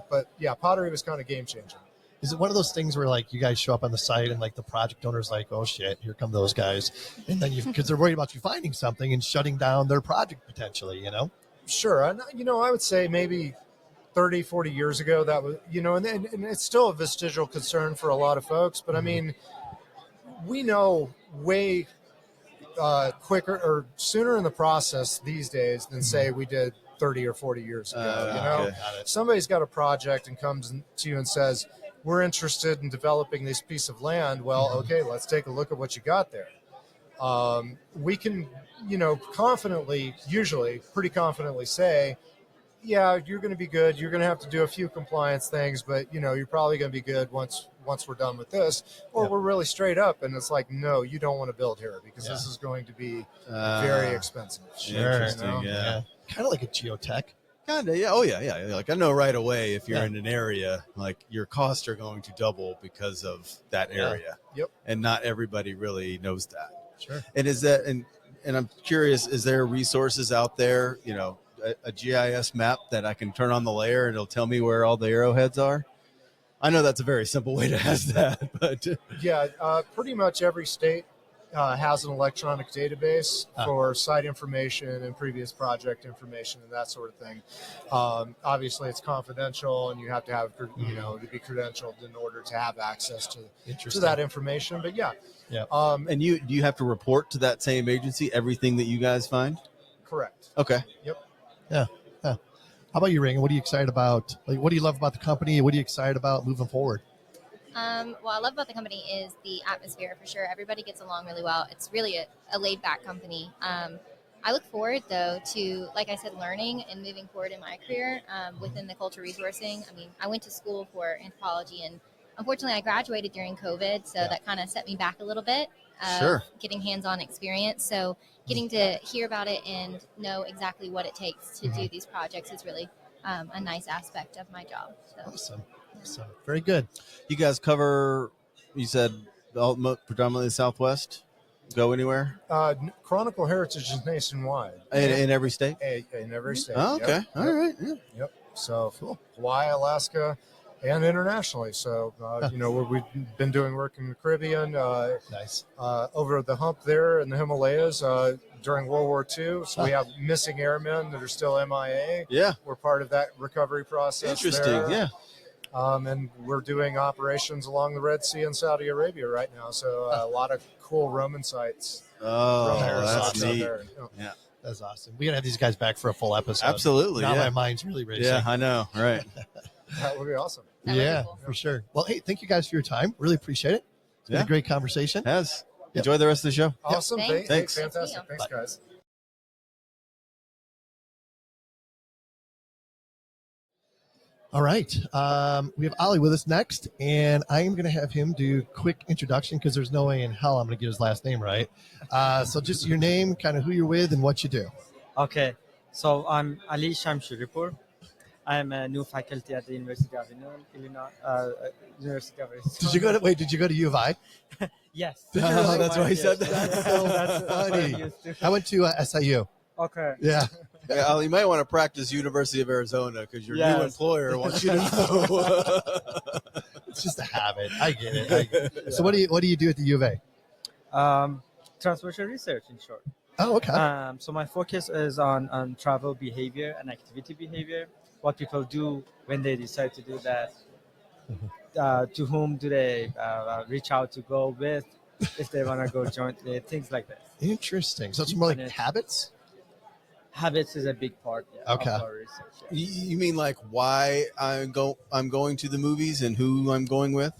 But yeah, pottery was kind of game changing. Is it one of those things where like you guys show up on the site and like the project owner's like, oh shit, here come those guys, and then because they're worried about you finding something and shutting down their project potentially, you know? Sure. And, I would say maybe 30, 40 years ago that was, and it's still a vestigial concern for a lot of folks, but I mean, we know way quicker or sooner in the process these days than say we did 30 or 40 years ago. Okay. Somebody's got a project and comes to you and says, we're interested in developing this piece of land. Well, okay, let's take a look at what you got there. We can, pretty confidently say, yeah, you're going to be good. You're going to have to do a few compliance things, but you're probably going to be good once we're done with this. Or we're really straight up, and it's like, no, you don't want to build here because this is going to be very expensive. Interesting. Yeah. Kind of like a geotech. Kind of, yeah. Oh, yeah. Like I know right away if you're in an area, like your costs are going to double because of that area. Yep. And not everybody really knows that. Sure. And is that, and I'm curious, is there resources out there, a GIS map that I can turn on the layer and it'll tell me where all the arrowheads are? I know that's a very simple way to ask that, but yeah, pretty much every state has an electronic database for site information and previous project information and that sort of thing. Obviously, it's confidential, and you have to have to be credentialed in order to have access to that information. But yeah. And do you have to report to that same agency everything that you guys find? Correct. Okay. Yep. Yeah. How about you, Reagan? What are you excited about? Like, what do you love about the company? What are you excited about moving forward? What I love about the company is the atmosphere, for sure. Everybody gets along really well. It's really a laid-back company. I look forward, though, to, like I said, learning and moving forward in my career within the cultural resourcing. I mean, I went to school for anthropology, and unfortunately, I graduated during COVID, so that kind of set me back a little bit. Getting hands-on experience. So getting to hear about it and know exactly what it takes to do these projects is really a nice aspect of my job. So. Awesome. Very good. You guys cover, you said, predominantly Southwest? Go anywhere? Chronicle Heritage is nationwide. In every state? In every state. Oh, okay. Yep. All right. Yeah. Yep. So Hawaii, Alaska, and internationally. So, we've been doing work in the Caribbean. Nice. Over the hump there in the Himalayas during World War II. So we have missing airmen that are still MIA. Yeah. We're part of that recovery process. Interesting. There. Yeah. And we're doing operations along the Red Sea in Saudi Arabia right now. So a lot of cool Roman sites. Oh, Roman that's out neat. there. Yeah. That's awesome. We gotta have these guys back for a full episode. Absolutely. Now yeah. my mind's really racing. Yeah, I know. Right. That would be awesome. That would be Yeah, cool. for sure. Well, hey, thank you guys for your time. Really appreciate it. It's been a great conversation. Yes. Yep. Enjoy the rest of the show. Awesome. Thanks. Thanks. Fantastic. Thank Thanks, guys. All right. We have Ollie with us next, and I am going to have him do a quick introduction because there's no way in hell I'm going to get his last name right. So just your name, kind of who you're with, and what you do. Okay, so I'm Ali Shamshuripur. I'm a new faculty at the University of Illinois. University of Arizona. Did you go to U of I? Yes. Oh, that's why he said that. That's so That's what I'm funny. used to. I went to SIU. Okay. Yeah. Yeah, you might want to practice University of Arizona because your new Yes. employer wants you to know. It's just a habit. I get it. So what do you do at the U of A? Transportation research, in short. Oh, okay. So my focus is on travel behavior and activity behavior. What people do when they decide to do that. To whom do they reach out to go with? If they want to go jointly, things like that. Interesting. So it's more like And habits? Habits is a big part Okay. of our research. Yeah. You mean like why I'm going to the movies and who I'm going with?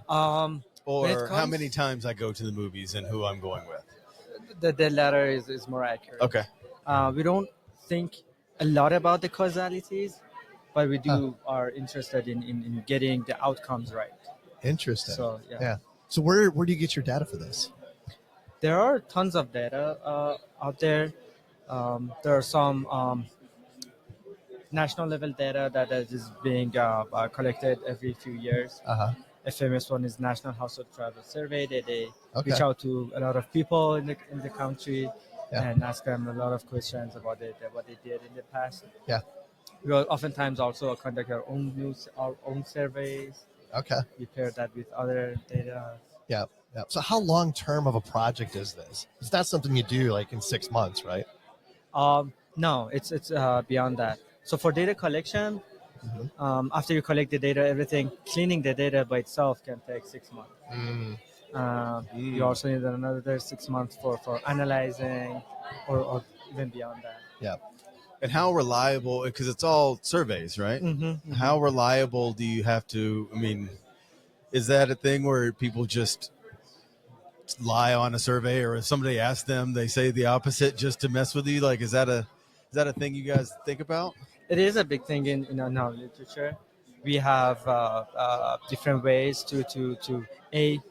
Or When it or how comes- many times I go to the movies and who I'm going with. The latter is more accurate. Okay. We don't think a lot about the causalities, but we are interested in getting the outcomes right. Interesting. So Yeah. So where do you get your data for this? there are tons of data out there. There are some national level data that is being collected every few years. Uh-huh. A famous one is National Household Travel Survey. They Okay. reach out to a lot of people in the country Yeah. and ask them a lot of questions about what they did in the past. Yeah. We will oftentimes also conduct our own surveys. Okay. We pair that with other data. Yeah. Yeah. So how long term of a project is this? It's not something you do like in 6 months, right? No, it's beyond that. So for data collection, Mhm. after you collect the data, everything cleaning the data by itself can take 6 months. Mm. You also need another 6 months for analyzing, or even beyond that. Yeah. And how reliable, because it's all surveys, right? Mm-hmm. How reliable do you have to, I mean, is that a thing where people just lie on a survey, or if somebody asks them, they say the opposite just to mess with you? Like, is that a thing you guys think about? It is a big thing in our literature. We have different ways to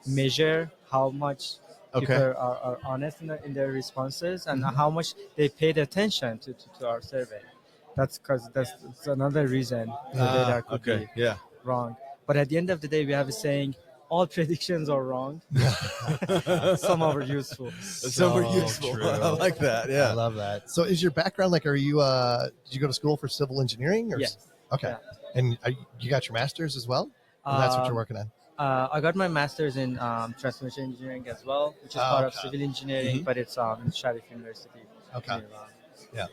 measure how much Okay. people are honest in their responses and how much they paid attention to our survey. That's another reason the data could Okay. be Yeah. wrong. But at the end of the day, we have a saying: all predictions are wrong. Some are useful. Some are useful. true. I like that. I Yeah. love that. So is your background like, are you, did you go to school for civil engineering? Or Yes. Okay. Yeah. And you got your master's as well? And that's what you're Um, working on? I got my master's in transformation engineering as well, which is part of Okay. civil engineering, but it's in Sharif University. Okay. in Iran. Yeah.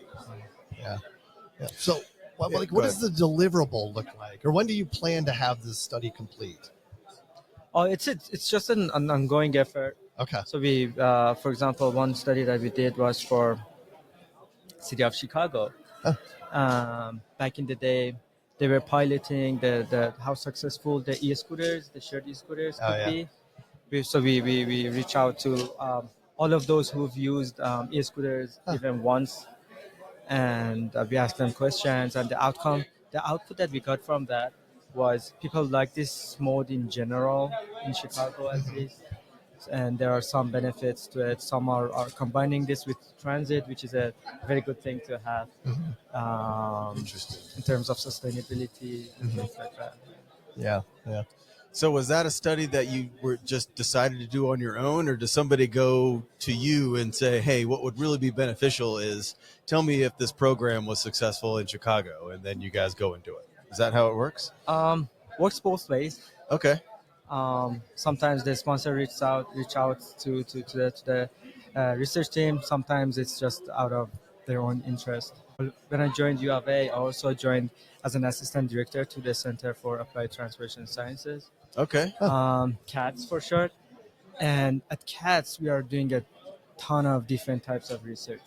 Yeah. So what Yeah, like, go what does the deliverable look like? Or when do you plan to have this study complete? Oh, it's just an ongoing effort. Okay. So we, for example, one study that we did was for city of Chicago. Back in the day, they were piloting the how successful the e-scooters, the shared e-scooters could yeah. be. We reach out to all of those who've used e-scooters even once, and we asked them questions. And the output that we got from that was people like this mode in general in Chicago at least. And there are some benefits to it. Some are combining this with transit, which is a very good thing to have Interesting. in terms of sustainability and things like that. Yeah. Yeah. So was that a study that you were just decided to do on your own, or does somebody go to you and say, hey, what would really be beneficial is tell me if this program was successful in Chicago, and then you guys go and do it? Is that how it works? Works both ways. Okay. Sometimes the sponsor reach out to the research team. Sometimes it's just out of their own interest. When I joined U of A, I also joined as an assistant director to the Center for Applied Transportation Sciences, Okay. CATS for short. And at CATS, we are doing a ton of different types of research.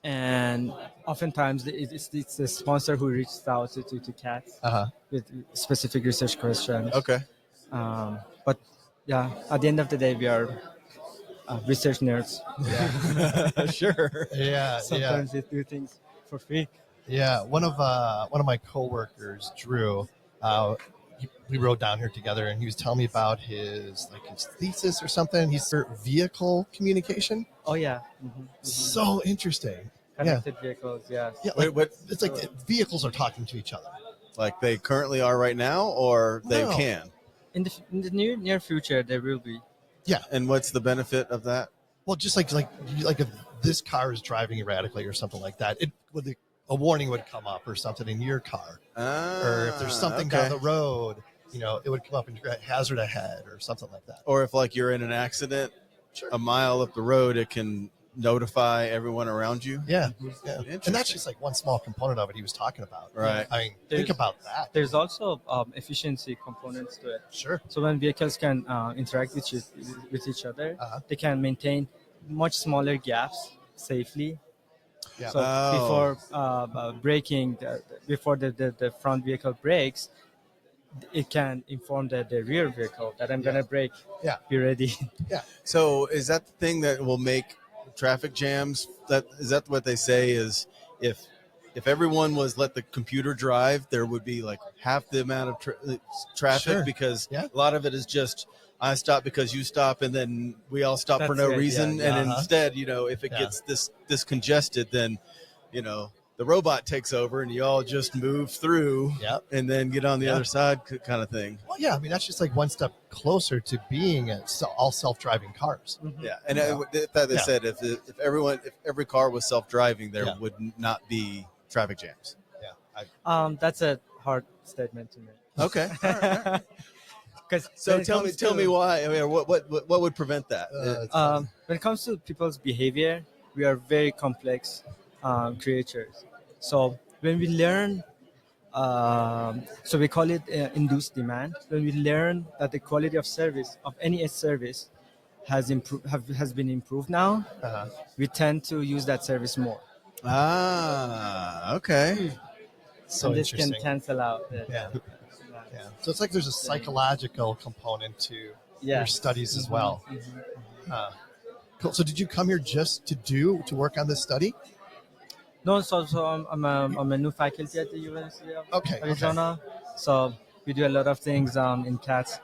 And oftentimes it's the sponsor who reaches out to CATS Uh-huh. with specific research questions. Okay. But yeah, at the end of the day, we are research nerds. Sure. Yeah. Sometimes they do things for free. Yeah, one of my coworkers, Drew, we rode down here together, and he was telling me about his thesis or something. He's for vehicle communication. Oh yeah, So interesting. connected vehicles. Yes. Yeah, Wait, like, what? it's like the vehicles are talking to each other. Like they currently are right now, or they No. can? In the near future, there will be. And what's the benefit of that? Well, just like if this car is driving erratically or something like that, a warning would come up or something in your car, or if there's something down the road, it would come up and hazard ahead or something like that. Or if like you're in an accident, a mile up the road, it can notify everyone around you. Yeah. And Interesting. that's just like one small component of it he was talking about. Right. I mean, think about that. There's also efficiency components to it. Sure. So when vehicles can interact with each other, they can maintain much smaller gaps safely. Yeah. So before braking, before the front vehicle brakes, it can inform the rear vehicle that I'm gonna brake. Yeah. Be ready. So is that the thing that will make traffic jams? That is that what they say is if everyone was let the computer drive, there would be like half the amount of traffic Sure. because Yeah. a lot of it is just I stop because you stop, and then we all stop for That's no it, reason. yeah, And Uh-huh. instead, if it Yeah. gets this congested, then the robot takes over, and you all just move through, Yep. and then get on the Yeah. other side, kind of thing. Well, yeah. I mean, that's just like one step closer to being all self-driving cars. Yeah, and Yeah. they Yeah. said if every car was self-driving, there Yeah. would not be traffic jams. That's a hard statement to make. Okay. Because So tell me why. I mean, what would prevent that? When it comes to people's behavior, we are very complex creatures. So when we learn, so we call it induced demand. When we learn that the quality of service of any service has been improved now, Uh-huh. we tend to use that service more. Okay. So and this can interesting. cancel out. Yeah. Yeah. So it's like there's a psychological component to your Yes. studies as Mhm, well. mhm. Cool. So did you come here just to work on this study? No, so I'm a new faculty at the University of Okay. Arizona. So we do a lot of things in CATS.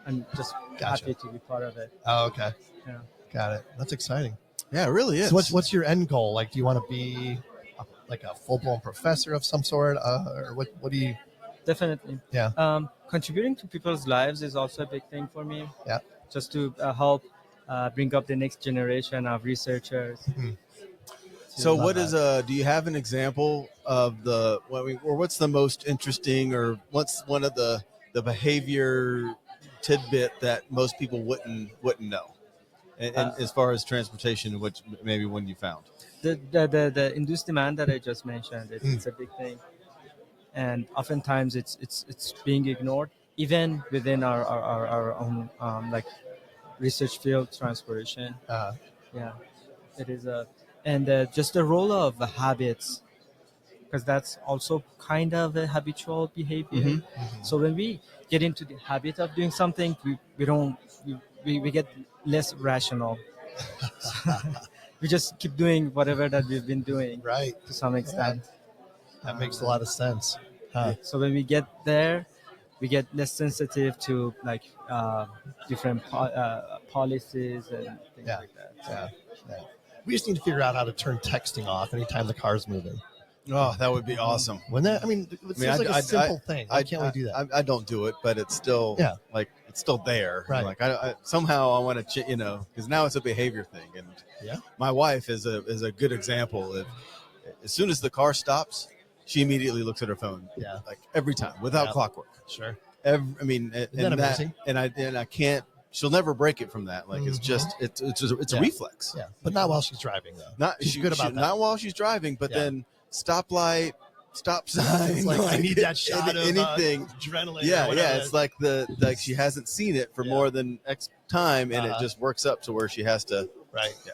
I'm just Gotcha. happy to be part of it. Oh, okay. Yeah. Got it. That's exciting. Yeah, it really is. So what's your end goal? Like, do you want to be like a full-blown professor of some sort, or what do you? Definitely. Yeah. Contributing to people's lives is also a big thing for me. Yeah. Just to help bring up the next generation of researchers. So Love what is do you have an example of what's the most interesting, or what's one of the behavior tidbit that most people wouldn't know, and as far as transportation, which maybe one you found? The induced demand that I just mentioned, it's a big thing, and oftentimes it's being ignored, even within our own like research field, transportation. Yeah, it is just the role of the habits, because that's also kind of a habitual behavior. So when we get into the habit of doing something, we get less rational. We just keep doing whatever that we've been doing, right, to some extent. That makes a lot of sense. So when we get there, we get less sensitive to like different policies and things like that. Yeah. We just need to figure out how to turn texting off anytime the car's moving. Oh, that would be awesome. Wouldn't that? I mean, it seems like a simple thing. Why can't we do that? I don't do it, but it's still it's still there. Right. Like I somehow I want to because now it's a behavior thing, and my wife is a good example. As soon as the car stops, she immediately looks at her phone. Yeah. Like every time without clockwork. Sure. Isn't that amazing? And I can't. She'll never break it from that. Like it's just it's a reflex. Yeah, but not while she's driving though. Not She's good about that. Not while she's driving, but then stoplight, stop sign. It's like, I need that shot of anything. adrenaline. Yeah, or whatever. it's like she hasn't seen it for more than X time, and it just works up to where she has to. Right. Yeah.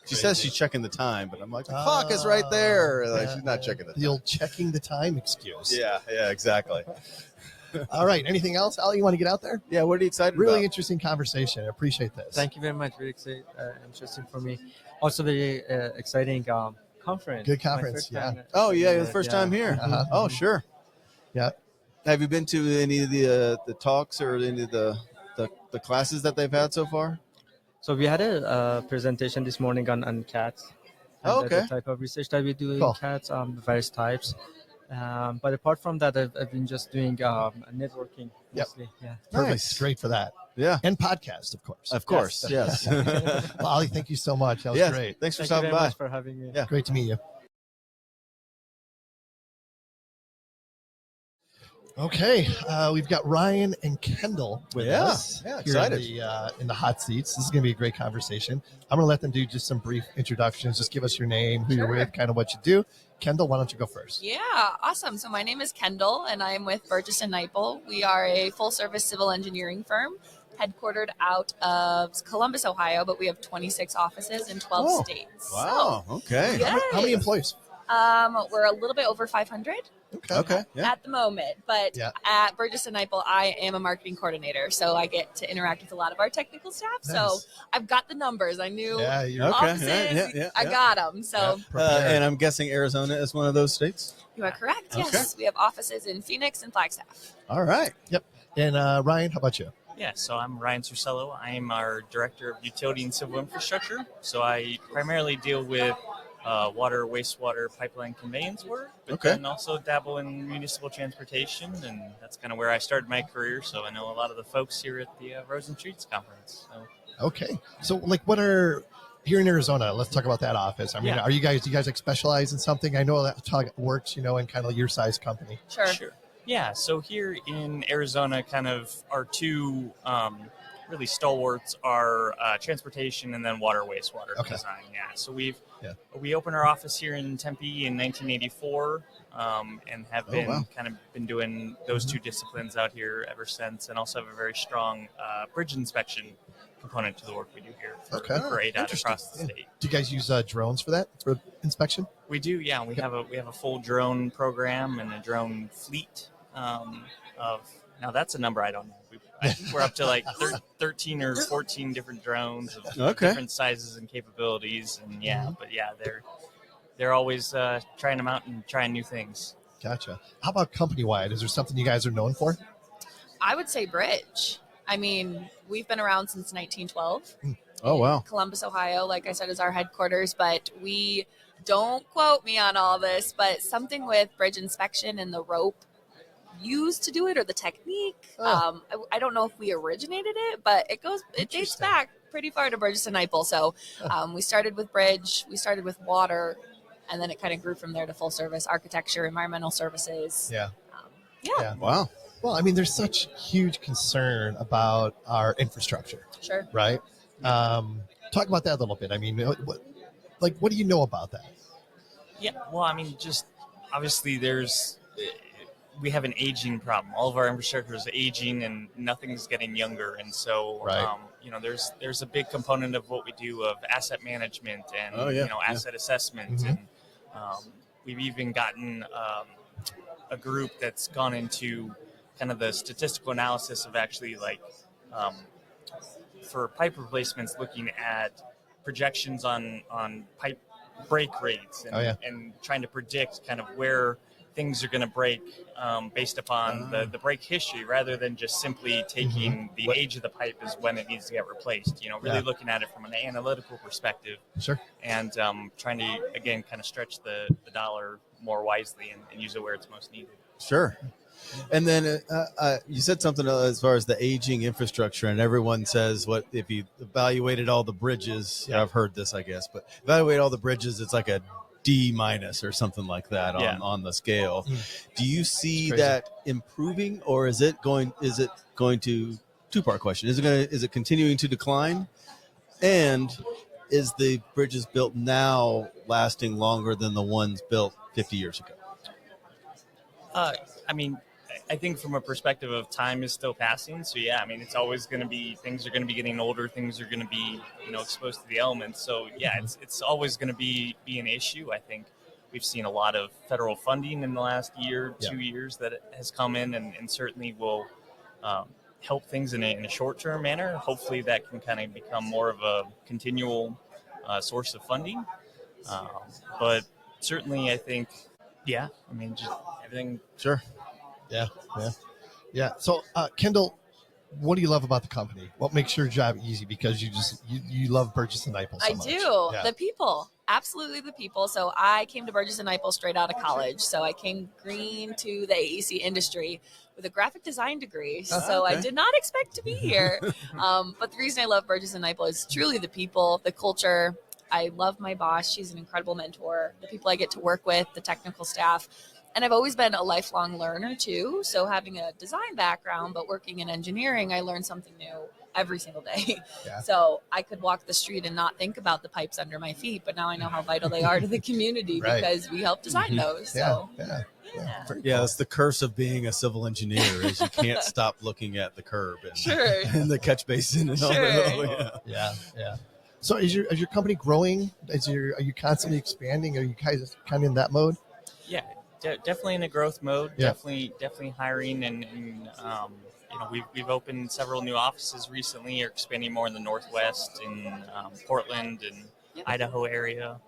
She says she's checking the time, but I'm like, the clock is right there. Like she's not checking the time. The old checking the time excuse. Yeah, exactly. All right. Anything else, Al? You want to get out there? Yeah. What are you excited Really about? interesting conversation. I appreciate this. Thank you very much. Very exciting, interesting for me. Also very exciting conference. Good My conference. first Yeah. time. Oh yeah, the first time here. Uh-huh. Oh sure. Yeah. Have you been to any of the talks or any of the classes that they've had so far? So we had a presentation this morning on cats. Oh, and okay. The type of research that we do Cool. in cats, various types. But apart from that, I've been just doing networking mostly. Yeah. Perfect. Nice. Great for that. Yeah. And podcast, of course. Of course. Yes. Well, Ali, thank you so much. That was Yes, great. Thanks for Thank you stopping very by. much for having me. Yeah. Great to meet you. Okay, we've got Ryan and Kendall with Yeah, us. yeah, here excited. in the hot seats. This is going to be a great conversation. I'm going to let them do just some brief introductions. Just give us your name, who you're with, kind of what you do. Kendall, why don't you go first? Yeah, awesome. So my name is Kendall, and I'm with Burgess & Nyepel. We are a full-service civil engineering firm headquartered out of Columbus, Ohio, but we have 26 offices in 12 Oh, states. Wow. Okay. Yeah. How many employees? We're a little bit over 500. Okay. Yeah. at the moment. But Yeah. at Burgess and Nyepel, I am a marketing coordinator, so I get to interact with a lot of our technical staff. So Nice. I've got the numbers. I knew Yeah, you're Okay. offices. Yeah. I got them. So prepared. And I'm guessing Arizona is one of those states. you are correct. Okay. Yes, we have offices in Phoenix and Flagstaff. All right. And Ryan, how about you? Yeah, so I'm Ryan Cercello. I am our Director of Utility and Civil Infrastructure. So I primarily deal with water, wastewater, pipeline conveyance work, but then also dabble in municipal transportation, and that's kind of where I started my career. So I know a lot of the folks here at the Rosen Streets Conference. So. Okay. So, like, what are here in Arizona? Let's talk about that office. I mean, do you guys like specialize in something? I know that's how it works, in kind of your size company. Sure. Yeah, so here in Arizona, kind of our two really stalwarts are transportation and then water wastewater design. Yeah, so we opened our office here in Tempe in 1984 and have been doing those two disciplines out here ever since, and also have a very strong bridge inspection component to the work we do here for ADOT across the state. Do you guys use drones for that, for inspection? We do, yeah. We have a full drone program and a drone fleet now that's a number I don't know. I think we're up to like 13 or 14 different drones of different sizes and capabilities, and they're always trying them out and trying new things. Gotcha. How about company-wide? Is there something you guys are known for? I would say bridge. I mean, we've been around since 1912. Oh, wow. Columbus, Ohio, like I said, is our headquarters, but we don't quote me on all this, but something with bridge inspection and the rope used to do it, or the technique. I don't know if we originated it, but it dates back pretty far to Burgess and Nyepel. So we started with bridge, we started with water, and then it kind of grew from there to full service architecture, environmental services. Yeah. Wow. Well, I mean, there's such huge concern about our infrastructure. Sure. Right. Talk about that a little bit. I mean, what do you know about that? Yeah. Well, I mean, just obviously we have an aging problem. All of our infrastructure is aging, and nothing's getting younger. And so, there's a big component of what we do of asset management and asset assessment. And we've even gotten a group that's gone into kind of the statistical analysis of actually for pipe replacements, looking at projections on pipe break rates and trying to predict kind of where things are going to break based upon the break history, rather than just simply taking the age of the pipe as when it needs to get replaced. Really looking at it from an analytical perspective. Sure. And trying to, again, kind of stretch the dollar more wisely and use it where it's most needed. Sure. And then you said something as far as the aging infrastructure, and everyone says, what if you evaluated all the bridges? Yeah. I've heard this, I guess, but evaluate all the bridges, it's like a D- or something like that on the scale. Do you see that improving, or is it going to, two-part question, is it continuing to decline? And is the bridges built now lasting longer than the ones built 50 years ago? I mean, I think from a perspective of time is still passing. So yeah, I mean, it's always going to be, things are going to be getting older. Things are going to be, exposed to the elements. So yeah, it's always going to be an issue. I think we've seen a lot of federal funding in the last year, 2 years that has come in and certainly will help things in a short-term manner. Hopefully that can kind of become more of a continual source of funding. But certainly I think, just everything. Sure. Yeah. So, Kendall, what do you love about the company? What makes your job easy? Because you love Burgess and Nyepel so much. I do. The people. Absolutely the people. So I came to Burgess and Nyepel straight out of college. So I came green to the AEC industry with a graphic design degree. So I did not expect to be here. But the reason I love Burgess and Nyepel is truly the people, the culture. I love my boss. She's an incredible mentor. The people I get to work with, the technical staff. And I've always been a lifelong learner too. So having a design background, but working in engineering, I learn something new every single day. Yeah. So I could walk the street and not think about the pipes under my feet, but now I know how vital they are to the community because we help design those. So that's the curse of being a civil engineer is you can't stop looking at the curb and the catch basin and all that. Yeah. So is your company growing? Are you constantly expanding? Are you guys kind of in that mode? Yeah, definitely in a growth mode. Yeah. Definitely hiring, and you know, we've opened several new offices recently. Are expanding more in the Northwest, in Portland and Idaho area.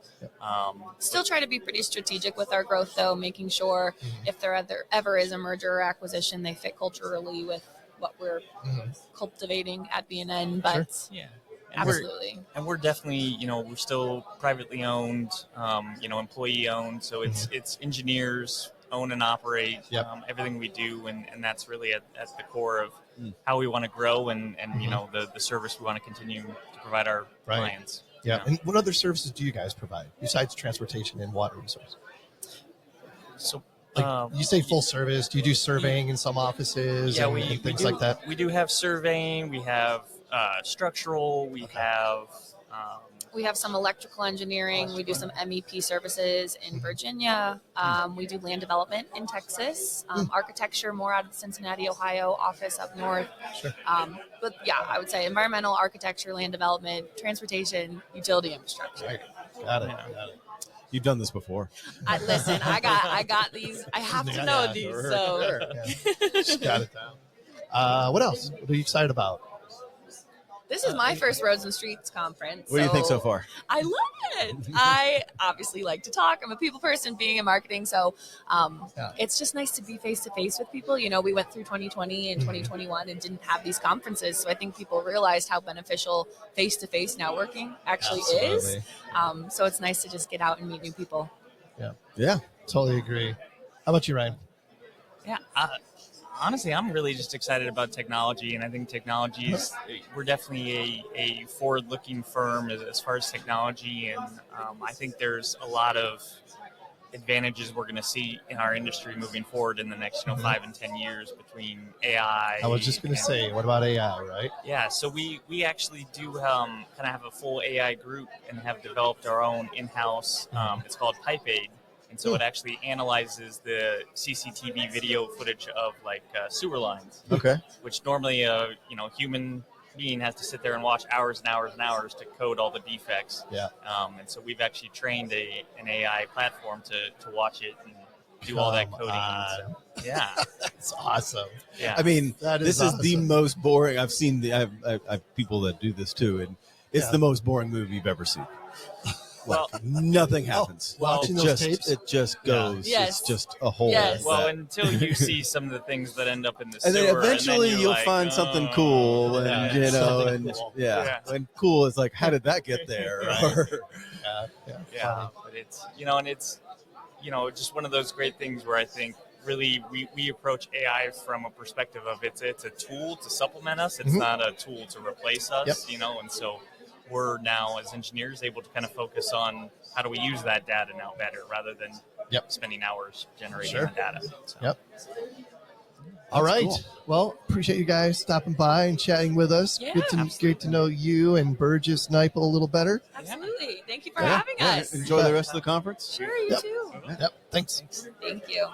Still try to be pretty strategic with our growth, though, making sure if there ever is a merger or acquisition, they fit culturally with what we're cultivating at BNN. But yeah, absolutely. And we're definitely, you know, we're still privately owned, you know, employee owned. So it's engineers own and operate everything we do, and that's really at the core of how we want to grow and you know, the service we want to continue to provide our clients. Yeah. And what other services do you guys provide besides transportation and water resource? So, like you say full service. Do you do surveying in some offices and things like that? We do have surveying. We have structural. We have some electrical engineering. We do some MEP services in Virginia. We do land development in Texas. Architecture more out of the Cincinnati, Ohio office up north. Sure. But yeah, I would say environmental, architecture, land development, transportation, utility infrastructure. Right. Got it. You've done this before. Listen, I got these. I have to know these. So Just got it down. What else? What are you excited about? this is my first Roads and Streets conference. What do you think so far? I love it. I obviously like to talk. I'm a people person, being in marketing, so it's just nice to be face to face with people. You know, we went through 2020 and 2021 and didn't have these conferences, so I think people realized how beneficial face to face networking actually is. So it's nice to just get out and meet new people. Yeah, totally agree. How about you, Ryan? Yeah. Honestly, I'm really just excited about technology, and I think technology is, we're definitely a forward-looking firm as far as technology, and I think there's a lot of advantages we're going to see in our industry moving forward in the next 5 and 10 years between AI. I was just going to say, what about AI, right? Yeah, so we actually do kind of have a full AI group and have developed our own in-house, it's called PipeAid. And so it actually analyzes the CCTV video footage of like sewer lines. Okay. Which normally a human being has to sit there and watch hours and hours and hours to code all the defects. Yeah. And so we've actually trained an AI platform to watch it and do all that coding. So, yeah. That's awesome. Yeah. I mean, this is the awesome. most boring. I've seen I've people that do this too, and it's the most boring movie you've ever seen. Well, nothing happens. Watching those tapes? It just goes. Yes. It's just a whole. Yes. Well, until you see some of the things that end up in the sewer, And then eventually you're you'll like, find something cool, and something and cool. and cool is like, how did that get there? Yeah, but it's and it's just one of those great things where I think really we approach AI from a perspective of it's a tool to supplement us. It's not a tool to replace us. And so we're now as engineers able to kind of focus on how do we use that data now better rather than spending hours generating the data. So. All right. cool. Well, appreciate you guys stopping by and chatting with us. Yeah, Great to know you and Burgess Nipel a little better. Absolutely. Thank you for having us. Enjoy the rest of the conference. Sure, you too. Yep. Thanks. Thank you.